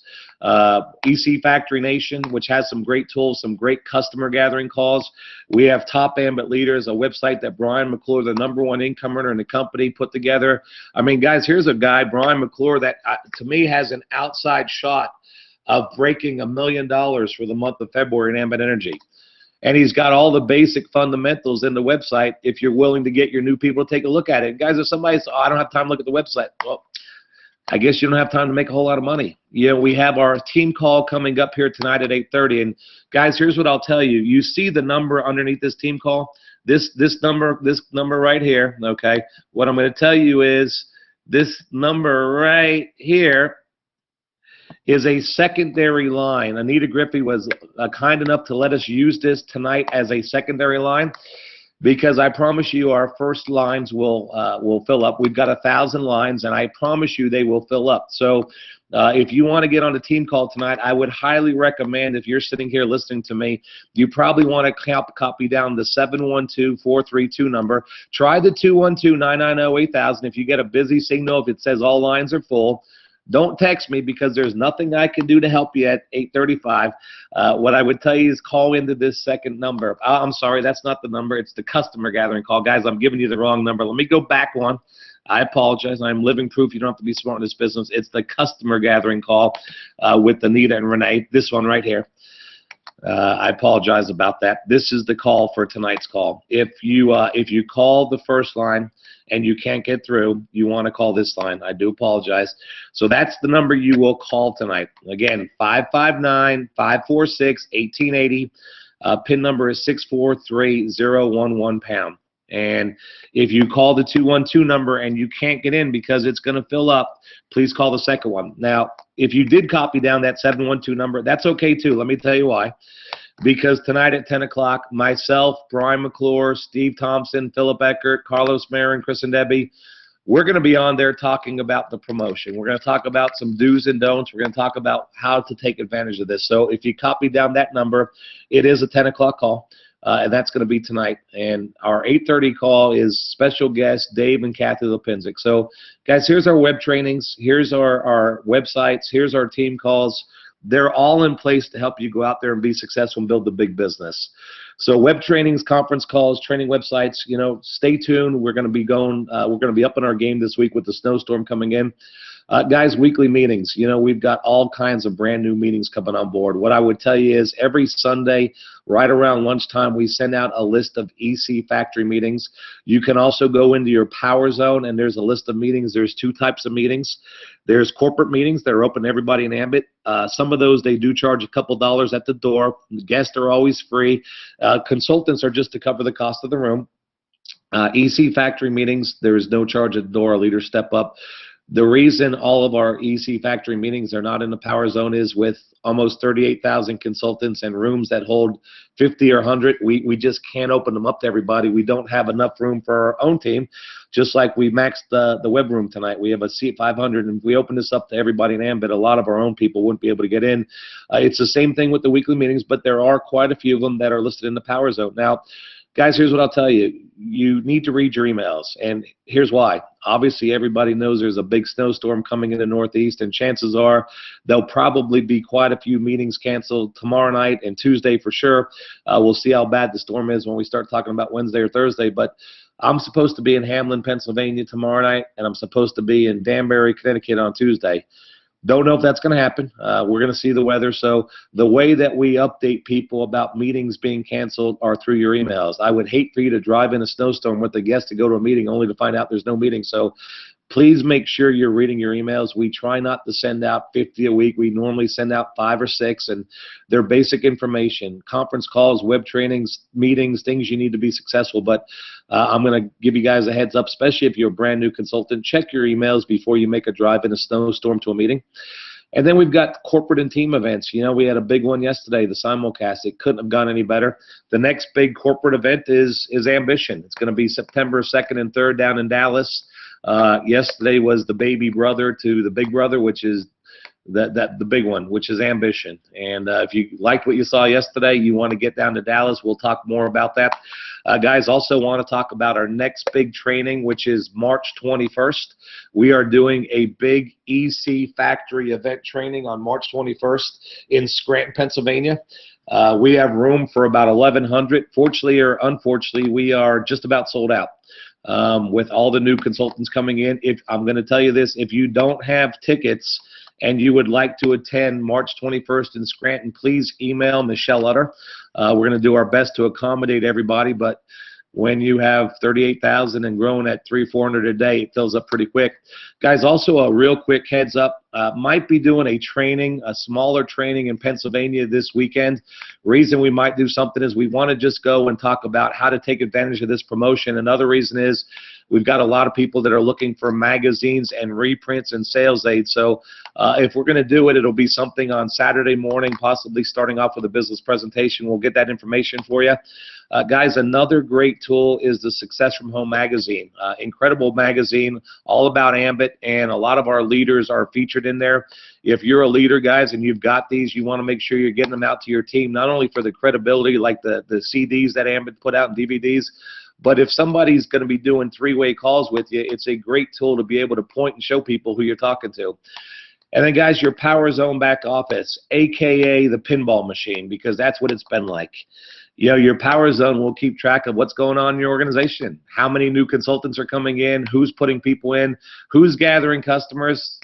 EC Factory Nation, which has some great tools, some great customer gathering calls. We have Top Ambit Leaders, a website that Brian McClure, the #1 income earner in the company, put together. I mean, guys, here's a guy, Brian McClure, that to me has an outside shot of breaking $1 million for the month of February in Ambit Energy. And he's got all the basic fundamentals in the website if you're willing to get your new people to take a look at it. Guys, if somebody says, oh, I don't have time to look at the website, well, I guess you don't have time to make a whole lot of money. You know, we have our team call coming up here tonight at 8:30. And guys, here's what I'll tell you. You see the number underneath this team call? This number right here, okay? What I'm going to tell you is this number right here is a secondary line. Anita Griffey was kind enough to let us use this tonight as a secondary line, because I promise you our first lines will fill up. We've got 1,000 lines, and I promise you they will fill up. So if you want to get on a team call tonight, I would highly recommend, if you're sitting here listening to me, you probably want to copy down the 712-432 number. Try the 212-990-8000. If you get a busy signal, if it says all lines are full, don't text me, because there's nothing I can do to help you at 8:35. What I would tell you is call into this second number. I'm sorry, that's not the number. It's the customer gathering call. Guys, I'm giving you the wrong number. Let me go back one. I apologize. I'm living proof you don't have to be smart in this business. It's the customer gathering call with Anita and Renee. This one right here. I apologize about that. This is the call for tonight's call. If you call the first line and you can't get through, you want to call this line. I do apologize. So that's the number you will call tonight. Again, 559-546-1880. PIN number is 643011#. And if you call the 212 number and you can't get in because it's going to fill up, please call the second one. Now, if you did copy down that 712 number, that's okay too. Let me tell you why. Because tonight at 10 o'clock, myself, Brian McClure, Steve Thompson, Philip Eckert, Carlos Marin, Chris and Debbie, we're going to be on there talking about the promotion. We're going to talk about some do's and don'ts. We're going to talk about how to take advantage of this. So if you copy down that number, it is a 10 o'clock call, and that's going to be tonight. And our 8:30 call is special guests Dave and Kathy Lipinzik. So, guys, here's our web trainings. Here's our websites. Here's our team calls. They're all in place to help you go out there and be successful and build the big business. So web trainings, conference calls, training websites, stay tuned. We're going to be we're going to be up in our game this week with the snowstorm coming in. Guys, weekly meetings. We've got all kinds of brand new meetings coming on board. What I would tell you is every Sunday, right around lunchtime, we send out a list of EC factory meetings. You can also go into your power zone, and there's a list of meetings. There's two types of meetings. There's corporate meetings that are open to everybody in Ambit. Some of those, they do charge a couple dollars at the door. Guests are always free. Consultants are just to cover the cost of the room. EC factory meetings, there is no charge at the door. Leaders step up. The reason all of our EC factory meetings are not in the power zone is with almost 38,000 consultants and rooms that hold 50 or 100, we just can't open them up to everybody. We don't have enough room for our own team, just like we maxed the web room tonight. We have a seat 500, and if we open this up to everybody in Ambit, a lot of our own people wouldn't be able to get in. It's the same thing with the weekly meetings, but there are quite a few of them that are listed in the power zone. Now, guys, here's what I'll tell you. You need to read your emails, and here's why. Obviously, everybody knows there's a big snowstorm coming in the Northeast, and chances are there'll probably be quite a few meetings canceled tomorrow night and Tuesday for sure. We'll see how bad the storm is when we start talking about Wednesday or Thursday, but I'm supposed to be in Hamlin, Pennsylvania tomorrow night, and I'm supposed to be in Danbury, Connecticut on Tuesday. Don't know if that's going to happen. We're going to see the weather. So the way that we update people about meetings being canceled are through your emails. I would hate for you to drive in a snowstorm with a guest to go to a meeting only to find out there's no meeting. So please make sure you're reading your emails. We try not to send out 50 a week. We normally send out 5 or 6, and they're basic information, conference calls, web trainings, meetings, things you need to be successful. But I'm going to give you guys a heads up, especially if you're a brand new consultant. Check your emails before you make a drive in a snowstorm to a meeting. And then we've got corporate and team events. We had a big one yesterday, the simulcast. It couldn't have gone any better. The next big corporate event is Ambition. It's going to be September 2nd and 3rd down in Dallas. Yesterday was the baby brother to the big brother, which is the big one, which is Ambition. And if you liked what you saw yesterday, you want to get down to Dallas, we'll talk more about that. Guys, also want to talk about our next big training, which is March 21st. We are doing a big EC factory event training on March 21st in Scranton, Pennsylvania. We have room for about 1,100. Fortunately or unfortunately, we are just about sold out. With all the new consultants coming in, I'm going to tell you this, if you don't have tickets and you would like to attend March 21st in Scranton, please email Michelle Utter. We're going to do our best to accommodate everybody, but when you have 38,000 and growing at 300-400 a day, it fills up pretty quick. Guys, also a real quick heads up, might be doing a smaller training in Pennsylvania this weekend. Reason we might do something is we want to just go and talk about how to take advantage of this promotion. Another reason is we've got a lot of people that are looking for magazines and reprints and sales aids. So if we're going to do it, it'll be something on Saturday morning, possibly starting off with a business presentation. We'll get that information for you. Guys, another great tool is the Success from Home magazine. Incredible magazine, all about Ambit, and a lot of our leaders are featured in there. If you're a leader, guys, and you've got these, you want to make sure you're getting them out to your team, not only for the credibility like the CDs that Ambit put out and DVDs, but if somebody's going to be doing 3-way calls with you, it's a great tool to be able to point and show people who you're talking to. And then, guys, your Power Zone back office, a.k.a. the pinball machine, because that's what it's been like. Your Power Zone will keep track of what's going on in your organization, how many new consultants are coming in, who's putting people in, who's gathering customers,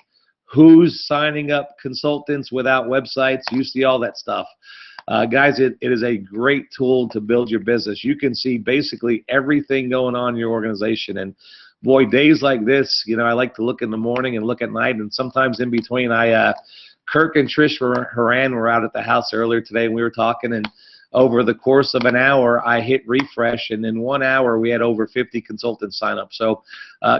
who's signing up consultants without websites. You see all that stuff. Guys, it is a great tool to build your business. You can see basically everything going on in your organization. And boy, days like this, I like to look in the morning and look at night, and sometimes in between. Kirk and Trish Horan were out at the house earlier today, and we were talking, and over the course of an hour, I hit refresh, and in 1 hour, we had over 50 consultants sign up. So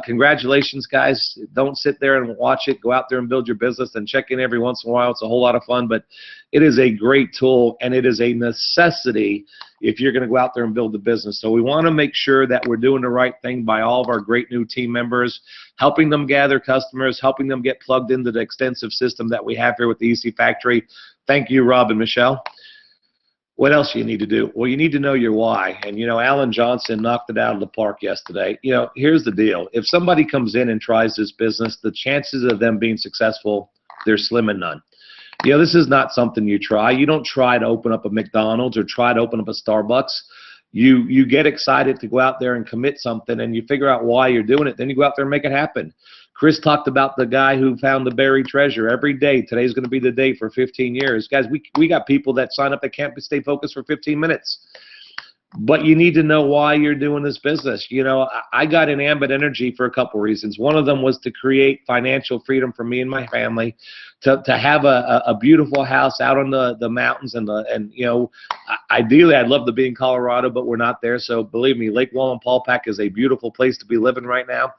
congratulations, guys. Don't sit there and watch it. Go out there and build your business and check in every once in a while. It's a whole lot of fun, but it is a great tool, and it is a necessity if you're going to go out there and build the business. So we want to make sure that we're doing the right thing by all of our great new team members, helping them gather customers, helping them get plugged into the extensive system that we have here with the EC Factory. Thank you, Rob and Michelle. What else do you need to do? Well, you need to know your why. And, Alan Johnson knocked it out of the park yesterday. Here's the deal. If somebody comes in and tries this business, the chances of them being successful, they're slim and none. This is not something you try. You don't try to open up a McDonald's or try to open up a Starbucks. You get excited to go out there and commit something, and you figure out why you're doing it. Then you go out there and make it happen. Chris talked about the guy who found the buried treasure. Every day, today's going to be the day for 15 years. Guys, we got people that sign up that can't stay focused for 15 minutes. But you need to know why you're doing this business. I got in Ambit Energy for a couple reasons. One of them was to create financial freedom for me and my family, to have a beautiful house out on the mountains, and ideally I'd love to be in Colorado, but we're not there. So believe me, Lake Wallenpaupack is a beautiful place to be living right now.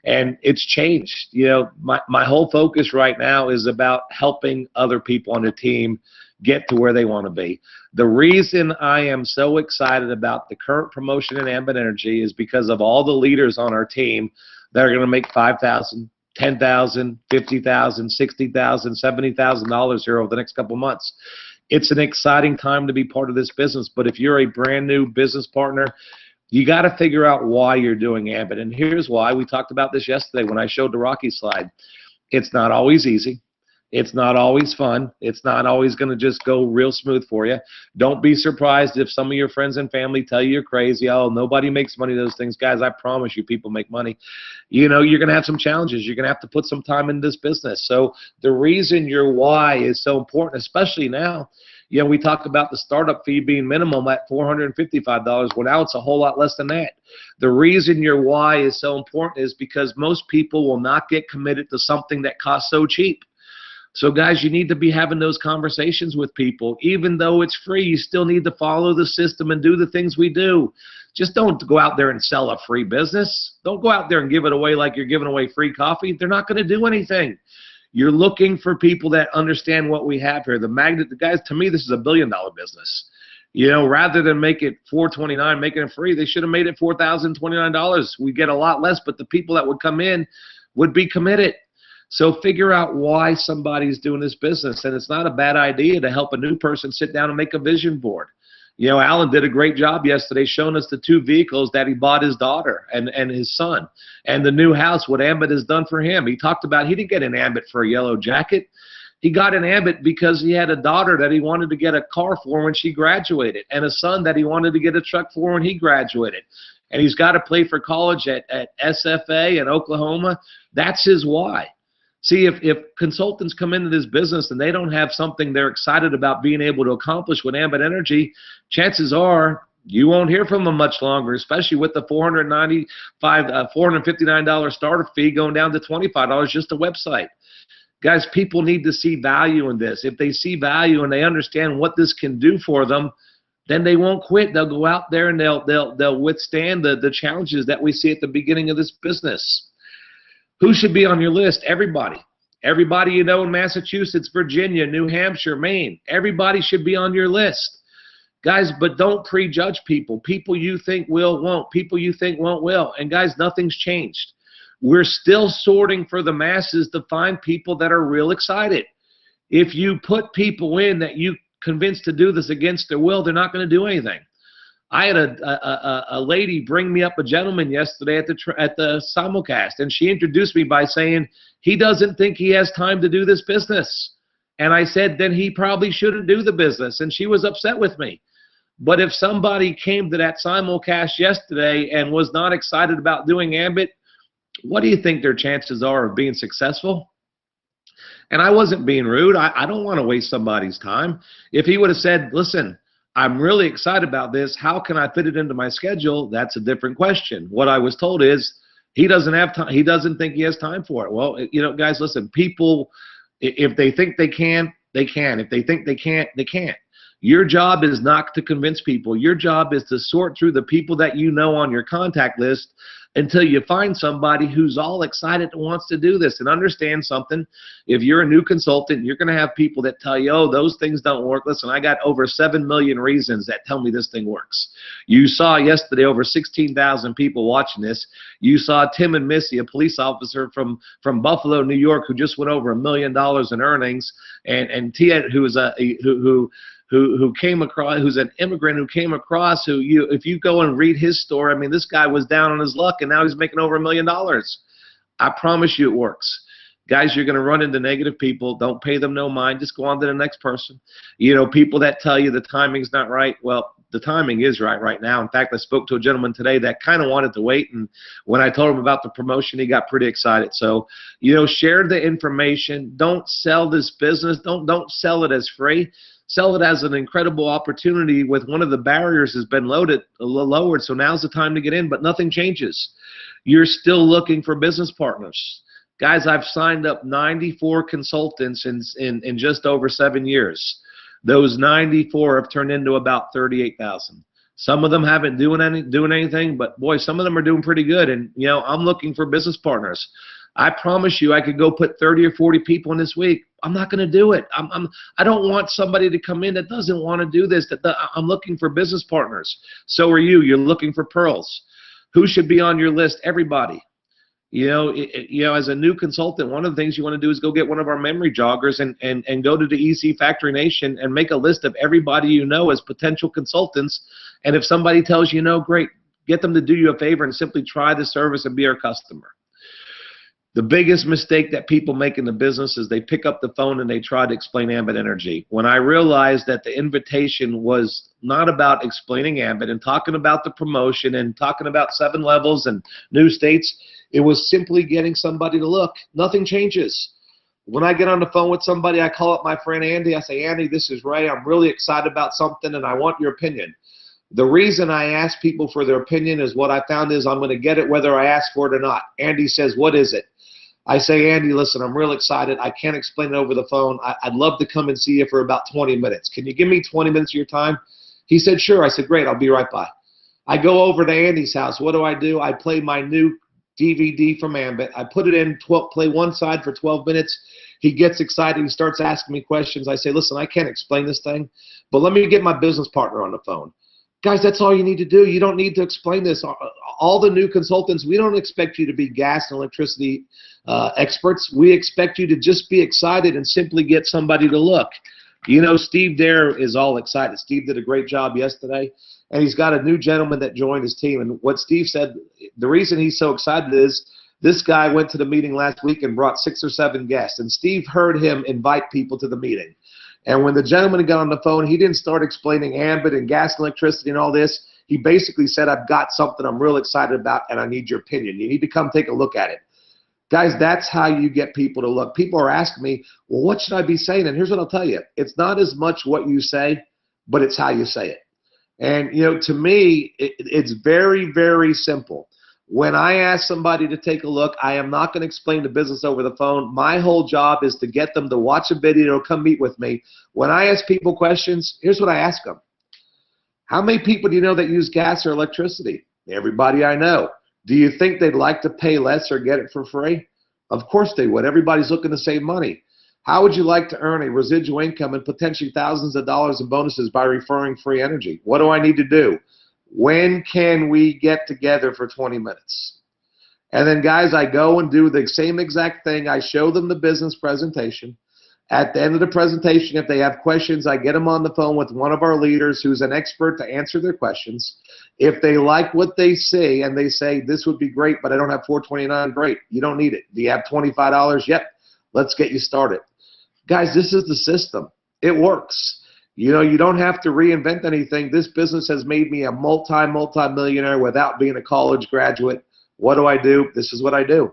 And it's changed. My whole focus right now is about helping other people on the team get to where they want to be. The reason I am so excited about the current promotion in Ambit Energy is because of all the leaders on our team that are going to make $5,000, $10,000, $50,000, $60,000, $70,000 here over the next couple months. It's an exciting time to be part of this business, but if you're a brand new business partner, you got to figure out why you're doing Ambit. And here's why. We talked about this yesterday when I showed the Rocky slide. It's not always easy. It's not always fun. It's not always going to just go real smooth for you. Don't be surprised if some of your friends and family tell you you're crazy. Oh, nobody makes money, those things. Guys, I promise you, people make money. You're going to have some challenges. You're going to have to put some time into this business. So the reason your why is so important, especially now, we talk about the startup fee being minimum at $455. Well, now it's a whole lot less than that. The reason your why is so important is because most people will not get committed to something that costs so cheap. So, guys, you need to be having those conversations with people. Even though it's free, you still need to follow the system and do the things we do. Just don't go out there and sell a free business. Don't go out there and give it away like you're giving away free coffee. They're not going to do anything. You're looking for people that understand what we have here. The guys, to me, this is a billion-dollar business. Rather than make it $429, making it free, they should have made it $4,029. We get a lot less, but the people that would come in would be committed. So figure out why somebody's doing this business, and it's not a bad idea to help a new person sit down and make a vision board. Alan did a great job yesterday showing us the 2 vehicles that he bought his daughter and his son, and the new house, what Ambit has done for him. He talked about he didn't get an Ambit for a yellow jacket. He got an Ambit because he had a daughter that he wanted to get a car for when she graduated, and a son that he wanted to get a truck for when he graduated. And he's got to play for college at SFA in Oklahoma. That's his why. See, if consultants come into this business and they don't have something they're excited about being able to accomplish with Ambit Energy, chances are you won't hear from them much longer, especially with the $459 starter fee going down to $25 just a website. Guys, people need to see value in this. If they see value and they understand what this can do for them, then they won't quit. They'll go out there and they'll withstand the challenges that we see at the beginning of this business. Who should be on your list? Everybody. Everybody in Massachusetts, Virginia, New Hampshire, Maine. Everybody should be on your list. Guys, but don't prejudge people. People you think will, won't. People you think won't, will. And guys, nothing's changed. We're still sorting for the masses to find people that are real excited. If you put people in that you convince to do this against their will, they're not going to do anything. I had a lady bring me up a gentleman yesterday at the simulcast, and she introduced me by saying he doesn't think he has time to do this business. And I said, then he probably shouldn't do the business, and she was upset with me. But if somebody came to that simulcast yesterday and was not excited about doing Ambit, what do you think their chances are of being successful? And I wasn't being rude. I don't want to waste somebody's time. If he would have said, listen, I'm really excited about this. How can I fit it into my schedule? That's a different question. What I was told is he doesn't have time. He doesn't think he has time for it. Well, guys, listen, people, if they think they can, they can. If they think they can't, they can't. Your job is not to convince people. Your job is to sort through the people that you know on your contact list until you find somebody who's all excited and wants to do this. And understand something, if you're a new consultant, you're going to have people that tell you, oh, those things don't work. Listen, I got over 7 million reasons that tell me this thing works. You saw yesterday over 16,000 people watching this. You saw Tim and Missy, a police officer from Buffalo, New York, who just went over $1 million in earnings, and Tia, who is who came across, who's an immigrant who came across, if you go and read his story, I mean, this guy was down on his luck and now he's making over $1 million. I promise you it works. Guys, you're going to run into negative people. Don't pay them no mind. Just go on to the next person. You know, people that tell you the timing's not right. Well, the timing is right now. In fact, I spoke to a gentleman today that kind of wanted to wait, and when I told him about the promotion, he got pretty excited. So, you know, share the information. Don't sell this business. Don't sell it as free. Sell it as an incredible opportunity with one of the barriers has been lowered, so now's the time to get in, but nothing changes. You're still looking for business partners. Guys, I've signed up 94 consultants in just over 7 years. Those 94 have turned into about 38,000. Some of them haven't doing anything, but boy, some of them are doing pretty good. And you know, I'm looking for business partners. I promise you, I could go put 30 or 40 people in this week. I'm not going to do it. I don't want somebody to come in that doesn't want to do this. I'm looking for business partners. So are you. You're looking for pearls. Who should be on your list? Everybody. You know, as a new consultant, one of the things you want to do is go get one of our memory joggers and go to the EC Factory Nation and make a list of everybody you know as potential consultants. And if somebody tells you no, great, get them to do you a favor and simply try the service and be our customer. The biggest mistake that people make in the business is they pick up the phone and they try to explain Ambit Energy. When I realized that the invitation was not about explaining Ambit and talking about the promotion and talking about 7 levels and new states, it was simply getting somebody to look. Nothing changes. When I get on the phone with somebody, I call up my friend Andy. I say, Andy, this is Ray. I'm really excited about something and I want your opinion. The reason I ask people for their opinion is what I found is I'm going to get it whether I ask for it or not. Andy says, what is it? I say, Andy, listen, I'm real excited. I can't explain it over the phone. I'd love to come and see you for about 20 minutes. Can you give me 20 minutes of your time? He said, sure. I said, great. I'll be right by. I go over to Andy's house. What do? I play my new DVD from Ambit. I put it in, play one side for 12 minutes. He gets excited. He starts asking me questions. I say, listen, I can't explain this thing, but let me get my business partner on the phone. Guys, that's all you need to do. You don't need to explain this. All the new consultants, we don't expect you to be gas and electricity experts. We expect you to just be excited and simply get somebody to look. You know, Steve Dare is all excited. Steve did a great job yesterday, and he's got a new gentleman that joined his team. And what Steve said, the reason he's so excited is this guy went to the meeting last week and brought 6 or 7 guests, and Steve heard him invite people to the meeting. And when the gentleman got on the phone, he didn't start explaining Ambit and gas and electricity and all this. He basically said, I've got something I'm real excited about, and I need your opinion. You need to come take a look at it. Guys, that's how you get people to look. People are asking me, well, what should I be saying? And here's what I'll tell you. It's not as much what you say, but it's how you say it. And, you know, to me, it's very, very simple. When I ask somebody to take a look, I am not going to explain the business over the phone. My whole job is to get them to watch a video or come meet with me. When I ask people questions, here's what I ask them. How many people do you know that use gas or electricity? Everybody I know. Do you think they'd like to pay less or get it for free? Of course they would. Everybody's looking to save money. How would you like to earn a residual income and potentially thousands of dollars in bonuses by referring free energy? What do I need to do? When can we get together for 20 minutes? And then, guys, I go and do the same exact thing. I show them the business presentation. At the end of the presentation, if they have questions, I get them on the phone with one of our leaders who's an expert to answer their questions. If they like what they see and they say, this would be great, but I don't have $429, great. You don't need it. Do you have $25? Yep. Let's get you started. Guys, this is the system. It works. You know, you don't have to reinvent anything. This business has made me a multi-millionaire without being a college graduate. What do? This is what I do.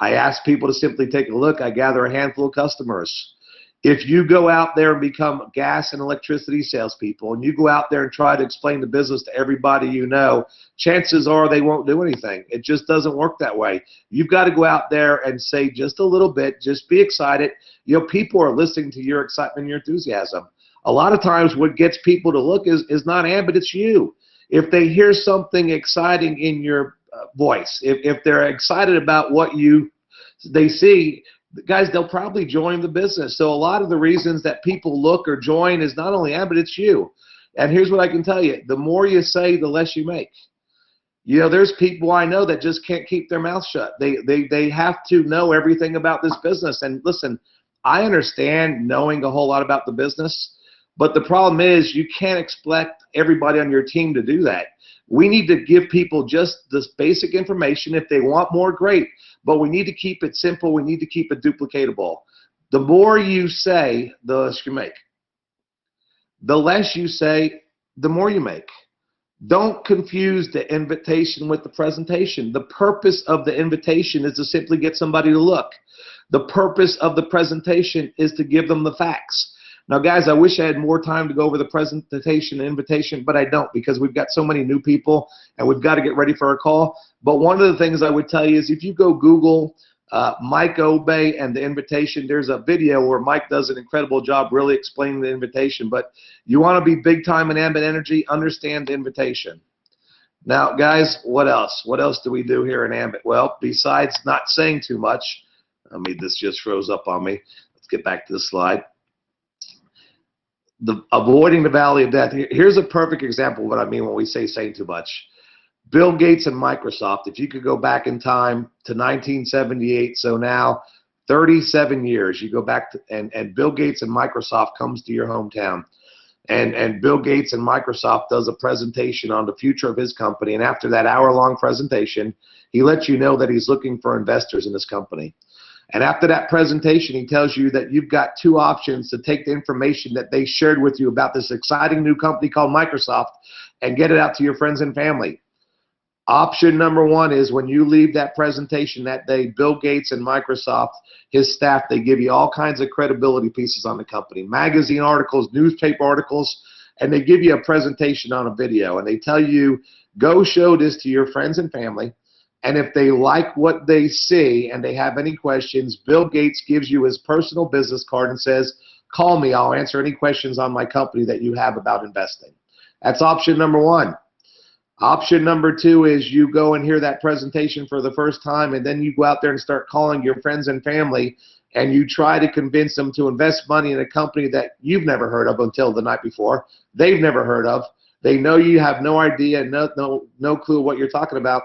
I ask people to simply take a look. I gather a handful of customers. If you go out there and become gas and electricity salespeople, and you go out there and try to explain the business to everybody you know, chances are they won't do anything. It just doesn't work that way. You've got to go out there and say just a little bit, just be excited. You know, people are listening to your excitement and your enthusiasm. A lot of times what gets people to look is not Ambit, it's you. If they hear something exciting in your voice, if they're excited about what they see, guys, they'll probably join the business. So a lot of the reasons that people look or join is not only Ambit, it's you. And here's what I can tell you. The more you say, the less you make. You know, there's people I know that just can't keep their mouth shut. They have to know everything about this business. And listen, I understand knowing a whole lot about the business, but the problem is you can't expect everybody on your team to do that. We need to give people just this basic information. If they want more, great. But we need to keep it simple. We need to keep it duplicatable. The more you say, the less you make. The less you say, the more you make. Don't confuse the invitation with the presentation. The purpose of the invitation is to simply get somebody to look. The purpose of the presentation is to give them the facts. Now, guys, I wish I had more time to go over the presentation and invitation, but I don't, because we've got so many new people and we've got to get ready for our call. But one of the things I would tell you is if you go Google Mike Obey and the invitation, there's a video where Mike does an incredible job really explaining the invitation. But you want to be big time in Ambit Energy, understand the invitation. Now, guys, what else? What else do we do here in Ambit? Well, besides not saying too much, this just froze up on me. Let's get back to the slide. Avoiding the valley of death. Here's a perfect example of what I mean when we say saying too much. Bill Gates and Microsoft, if you could go back in time to 1978, so now 37 years, you go back to, and Bill Gates and Microsoft comes to your hometown. And Bill Gates and Microsoft does a presentation on the future of his company. And after that hour-long presentation, he lets you know that he's looking for investors in this company. And after that presentation, he tells you that you've got two options to take the information that they shared with you about this exciting new company called Microsoft and get it out to your friends and family. Option number one is when you leave that presentation that day, Bill Gates and Microsoft, his staff, they give you all kinds of credibility pieces on the company, magazine articles, newspaper articles, and they give you a presentation on a video. And they tell you, go show this to your friends and family. And if they like what they see and they have any questions, Bill Gates gives you his personal business card and says, call me, I'll answer any questions on my company that you have about investing. That's option number one. Option number two is you go and hear that presentation for the first time, and then you go out there and start calling your friends and family, and you try to convince them to invest money in a company that you've never heard of until the night before. They've never heard of. They know you have no idea, no clue what you're talking about.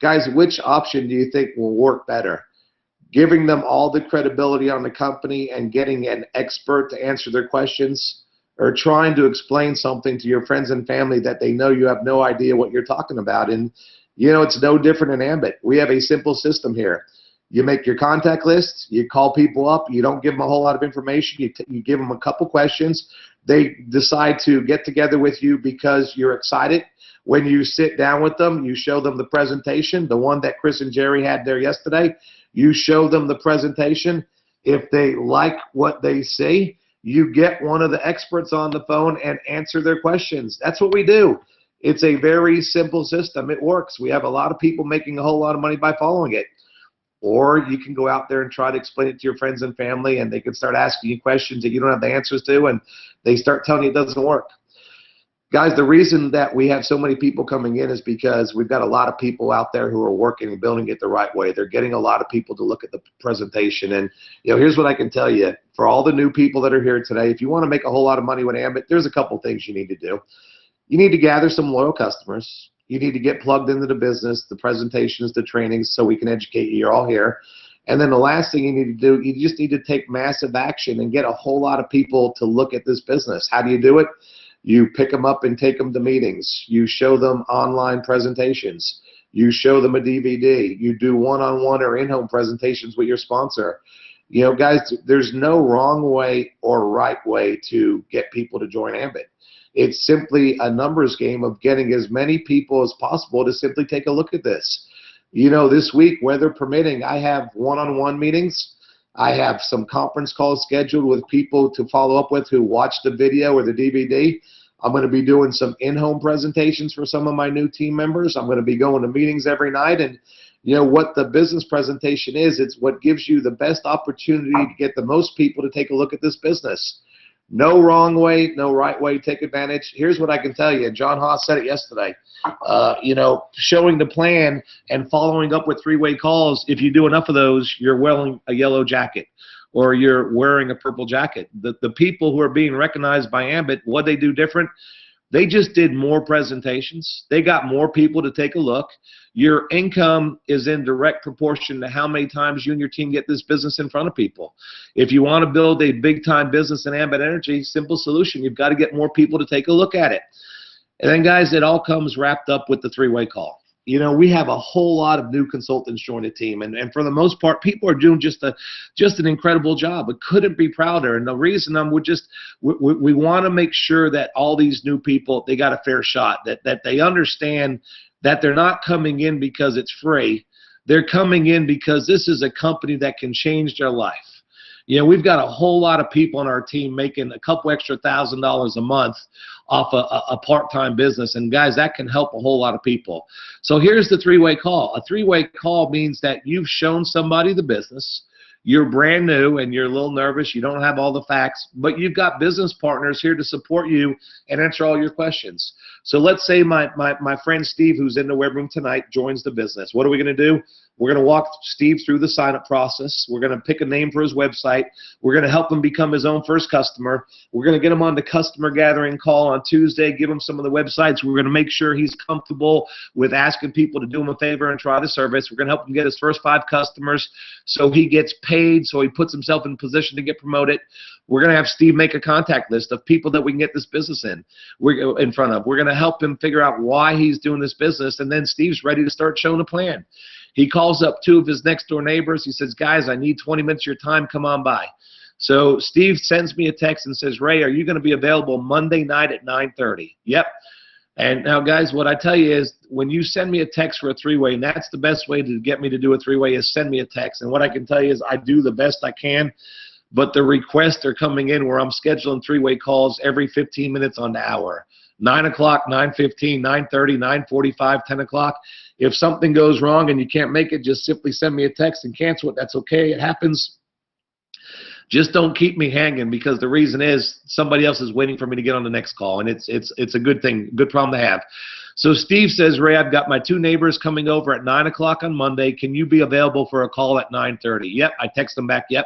Guys, which option do you think will work better? Giving them all the credibility on the company and getting an expert to answer their questions, or trying to explain something to your friends and family that they know you have no idea what you're talking about? And, you know, it's no different in Ambit. We have a simple system here. You make your contact list, you call people up, you don't give them a whole lot of information, you give them a couple questions. They decide to get together with you because you're excited. When you sit down with them, you show them the presentation, the one that Chris and Jerry had there yesterday. You show them the presentation. If they like what they see, you get one of the experts on the phone and answer their questions. That's what we do. It's a very simple system. It works. We have a lot of people making a whole lot of money by following it. Or you can go out there and try to explain it to your friends and family, and they can start asking you questions that you don't have the answers to, and they start telling you it doesn't work. Guys, the reason that we have so many people coming in is because we've got a lot of people out there who are working and building it the right way. They're getting a lot of people to look at the presentation. And, you know, here's what I can tell you. For all the new people that are here today, if you want to make a whole lot of money with Ambit, there's a couple things you need to do. You need to gather some loyal customers. You need to get plugged into the business, the presentations, the trainings, so we can educate you. You're all here. And then the last thing you need to do, you just need to take massive action and get a whole lot of people to look at this business. How do you do it? You pick them up and take them to meetings. You show them online presentations. You show them a DVD. You do one-on-one or in-home presentations with your sponsor. You know, guys, there's no wrong way or right way to get people to join Ambit. It's simply a numbers game of getting as many people as possible to simply take a look at this. You know, this week, weather permitting, I have one-on-one meetings. I have some conference calls scheduled with people to follow up with who watched the video or the DVD. I'm going to be doing some in-home presentations for some of my new team members. I'm going to be going to meetings every night. And, you know, what the business presentation is, it's what gives you the best opportunity to get the most people to take a look at this business. No wrong way, no right way. Take advantage. Here's what I can tell you. John Haas said it yesterday. Showing the plan and following up with three-way calls. If you do enough of those, you're wearing a yellow jacket or you're wearing a purple jacket. The people who are being recognized by Ambit, what they do different, they just did more presentations. They got more people to take a look. Your income is in direct proportion to how many times you and your team get this business in front of people. If you want to build a big-time business in Ambit Energy, simple solution. You've got to get more people to take a look at it. And then, guys, it all comes wrapped up with the three-way call. We have a whole lot of new consultants join the team, and for the most part, people are doing just an incredible job. I couldn't be prouder. And the reason we want to make sure that all these new people, they got a fair shot, that they understand that they're not coming in because it's free. They're coming in because this is a company that can change their life. We've got a whole lot of people on our team making a couple extra $1,000 a month off a part-time business. And, guys, that can help a whole lot of people. So here's the three-way call. A three-way call means that you've shown somebody the business. You're brand new and you're a little nervous. You don't have all the facts, but you've got business partners here to support you and answer all your questions. So let's say my friend Steve, who's in the web room tonight, joins the business. What are we going to do? We're going to walk Steve through the sign-up process. We're going to pick a name for his website. We're going to help him become his own first customer. We're going to get him on the customer gathering call on Tuesday, give him some of the websites. We're going to make sure he's comfortable with asking people to do him a favor and try the service. We're going to help him get his first 5 customers so he gets paid, so he puts himself in a position to get promoted. We're going to have Steve make a contact list of people that we can get this business in front of. We're going to help him figure out why he's doing this business, and then Steve's ready to start showing a plan. He calls up 2 of his next-door neighbors. He says, guys, I need 20 minutes of your time. Come on by. So Steve sends me a text and says, Ray, are you going to be available Monday night at 9:30? Yep. And now, guys, what I tell you is when you send me a text for a three-way, and that's the best way to get me to do a three-way is send me a text. And what I can tell you is I do the best I can, but the requests are coming in where I'm scheduling three-way calls every 15 minutes on the hour. 9 o'clock, 9:15, 9:30, 9:45, 10 o'clock. If something goes wrong and you can't make it, just simply send me a text and cancel it. That's okay. It happens. Just don't keep me hanging, because the reason is somebody else is waiting for me to get on the next call, and it's a good thing, good problem to have. So Steve says, Ray, I've got my 2 neighbors coming over at 9 o'clock on Monday. Can you be available for a call at 9:30? Yep. I text them back, yep.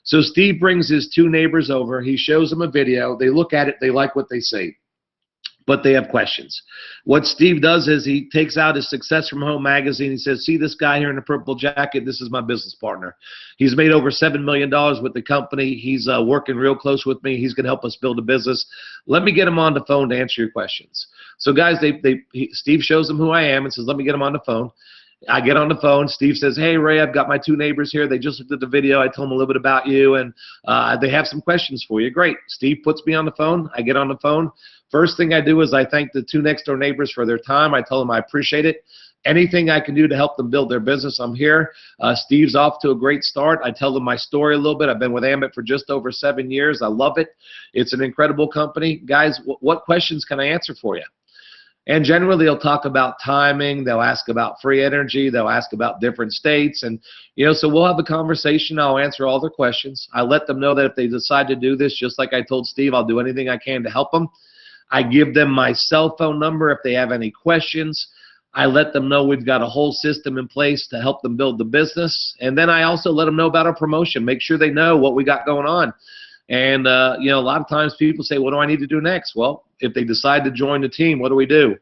So Steve brings his 2 neighbors over. He shows them a video. They look at it. They like what they see, but they have questions. What Steve does is he takes out his Success from Home magazine. He says, see this guy here in the purple jacket? This is my business partner. He's made over $7 million with the company. He's working real close with me. He's going to help us build a business. Let me get him on the phone to answer your questions. So, guys, Steve shows them who I am and says, let me get him on the phone. I get on the phone. Steve says, hey, Ray, I've got my 2 neighbors here. They just looked at the video. I told them a little bit about you, and they have some questions for you. Great. Steve puts me on the phone. I get on the phone. First thing I do is I thank the 2 next-door neighbors for their time. I tell them I appreciate it. Anything I can do to help them build their business, I'm here. Steve's off to a great start. I tell them my story a little bit. I've been with Ambit for just over 7 years. I love it. It's an incredible company. Guys, what questions can I answer for you? And generally, they'll talk about timing. They'll ask about free energy. They'll ask about different states. And, so we'll have a conversation. I'll answer all their questions. I let them know that if they decide to do this, just like I told Steve, I'll do anything I can to help them. I give them my cell phone number if they have any questions. I let them know we've got a whole system in place to help them build the business. And then I also let them know about our promotion. Make sure they know what we got going on. And, a lot of times people say, what do I need to do next? Well, if they decide to join the team, what do?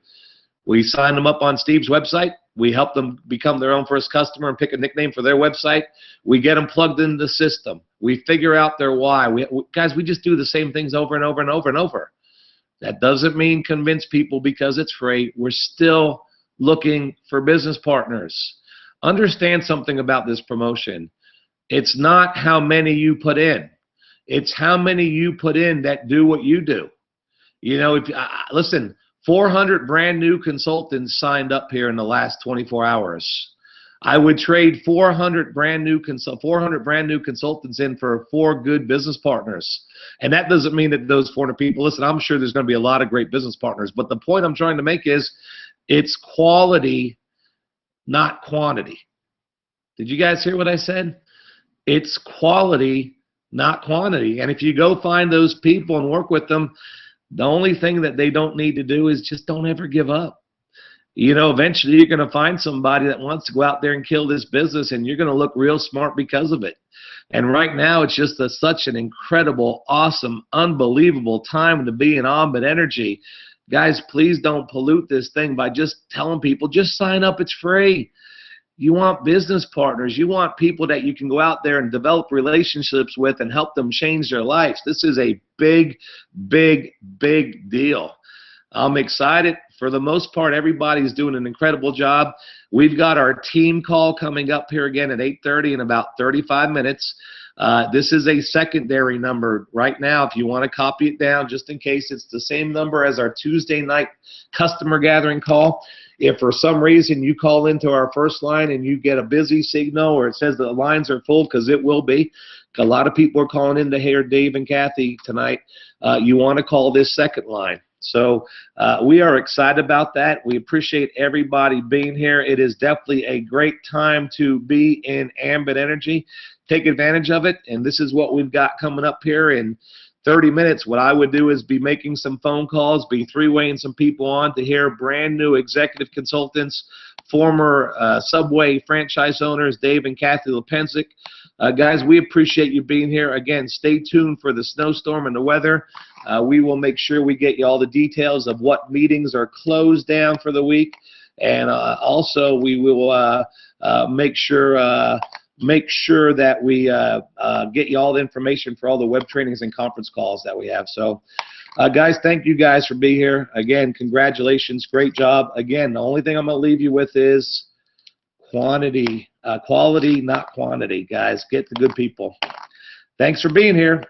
We sign them up on Steve's website. We help them become their own first customer and pick a nickname for their website. We get them plugged into the system. We figure out their why. Guys, we just do the same things over and over and over and over. That doesn't mean convince people because it's free. We're still looking for business partners. Understand something about this promotion. It's not how many you put in. It's how many you put in that do what you do. Listen, 400 brand new consultants signed up here in the last 24 hours. I would trade 400 brand new consultants in for 4 good business partners. And that doesn't mean that those 400 people, listen, I'm sure there's going to be a lot of great business partners, but the point I'm trying to make is it's quality, not quantity. Did you guys hear what I said? It's quality, not quantity. And if you go find those people and work with them, the only thing that they don't need to do is just don't ever give up. You know, eventually you're going to find somebody that wants to go out there and kill this business, and you're going to look real smart because of it. And right now, it's just such an incredible, awesome, unbelievable time to be in Ombud Energy. Guys, please don't pollute this thing by just telling people, just sign up, it's free. You want business partners. You want people that you can go out there and develop relationships with and help them change their lives. This is a big, big, big deal. I'm excited. For the most part, everybody's doing an incredible job. We've got our team call coming up here again at 8:30 in about 35 minutes. This is a secondary number right now. If you want to copy it down, just in case, it's the same number as our Tuesday night customer gathering call. If for some reason you call into our first line and you get a busy signal or it says the lines are full, because it will be, a lot of people are calling in to hear Dave and Kathy tonight, you want to call this second line. So we are excited about that. We appreciate everybody being here. It is definitely a great time to be in Ombud Energy. Take advantage of it, and this is what we've got coming up here in 30 minutes. What I would do is be making some phone calls, be three-waying some people on to hear brand new executive consultants, former Subway franchise owners, Dave and Kathy Lepenzik. Guys, we appreciate you being here. Again, stay tuned for the snowstorm and the weather. We will make sure we get you all the details of what meetings are closed down for the week. And also, we will make sure that we get you all the information for all the web trainings and conference calls that we have. So, guys, thank you guys for being here. Again, congratulations. Great job. Again, the only thing I'm going to leave you with is quality, not quantity. Guys, get the good people. Thanks for being here.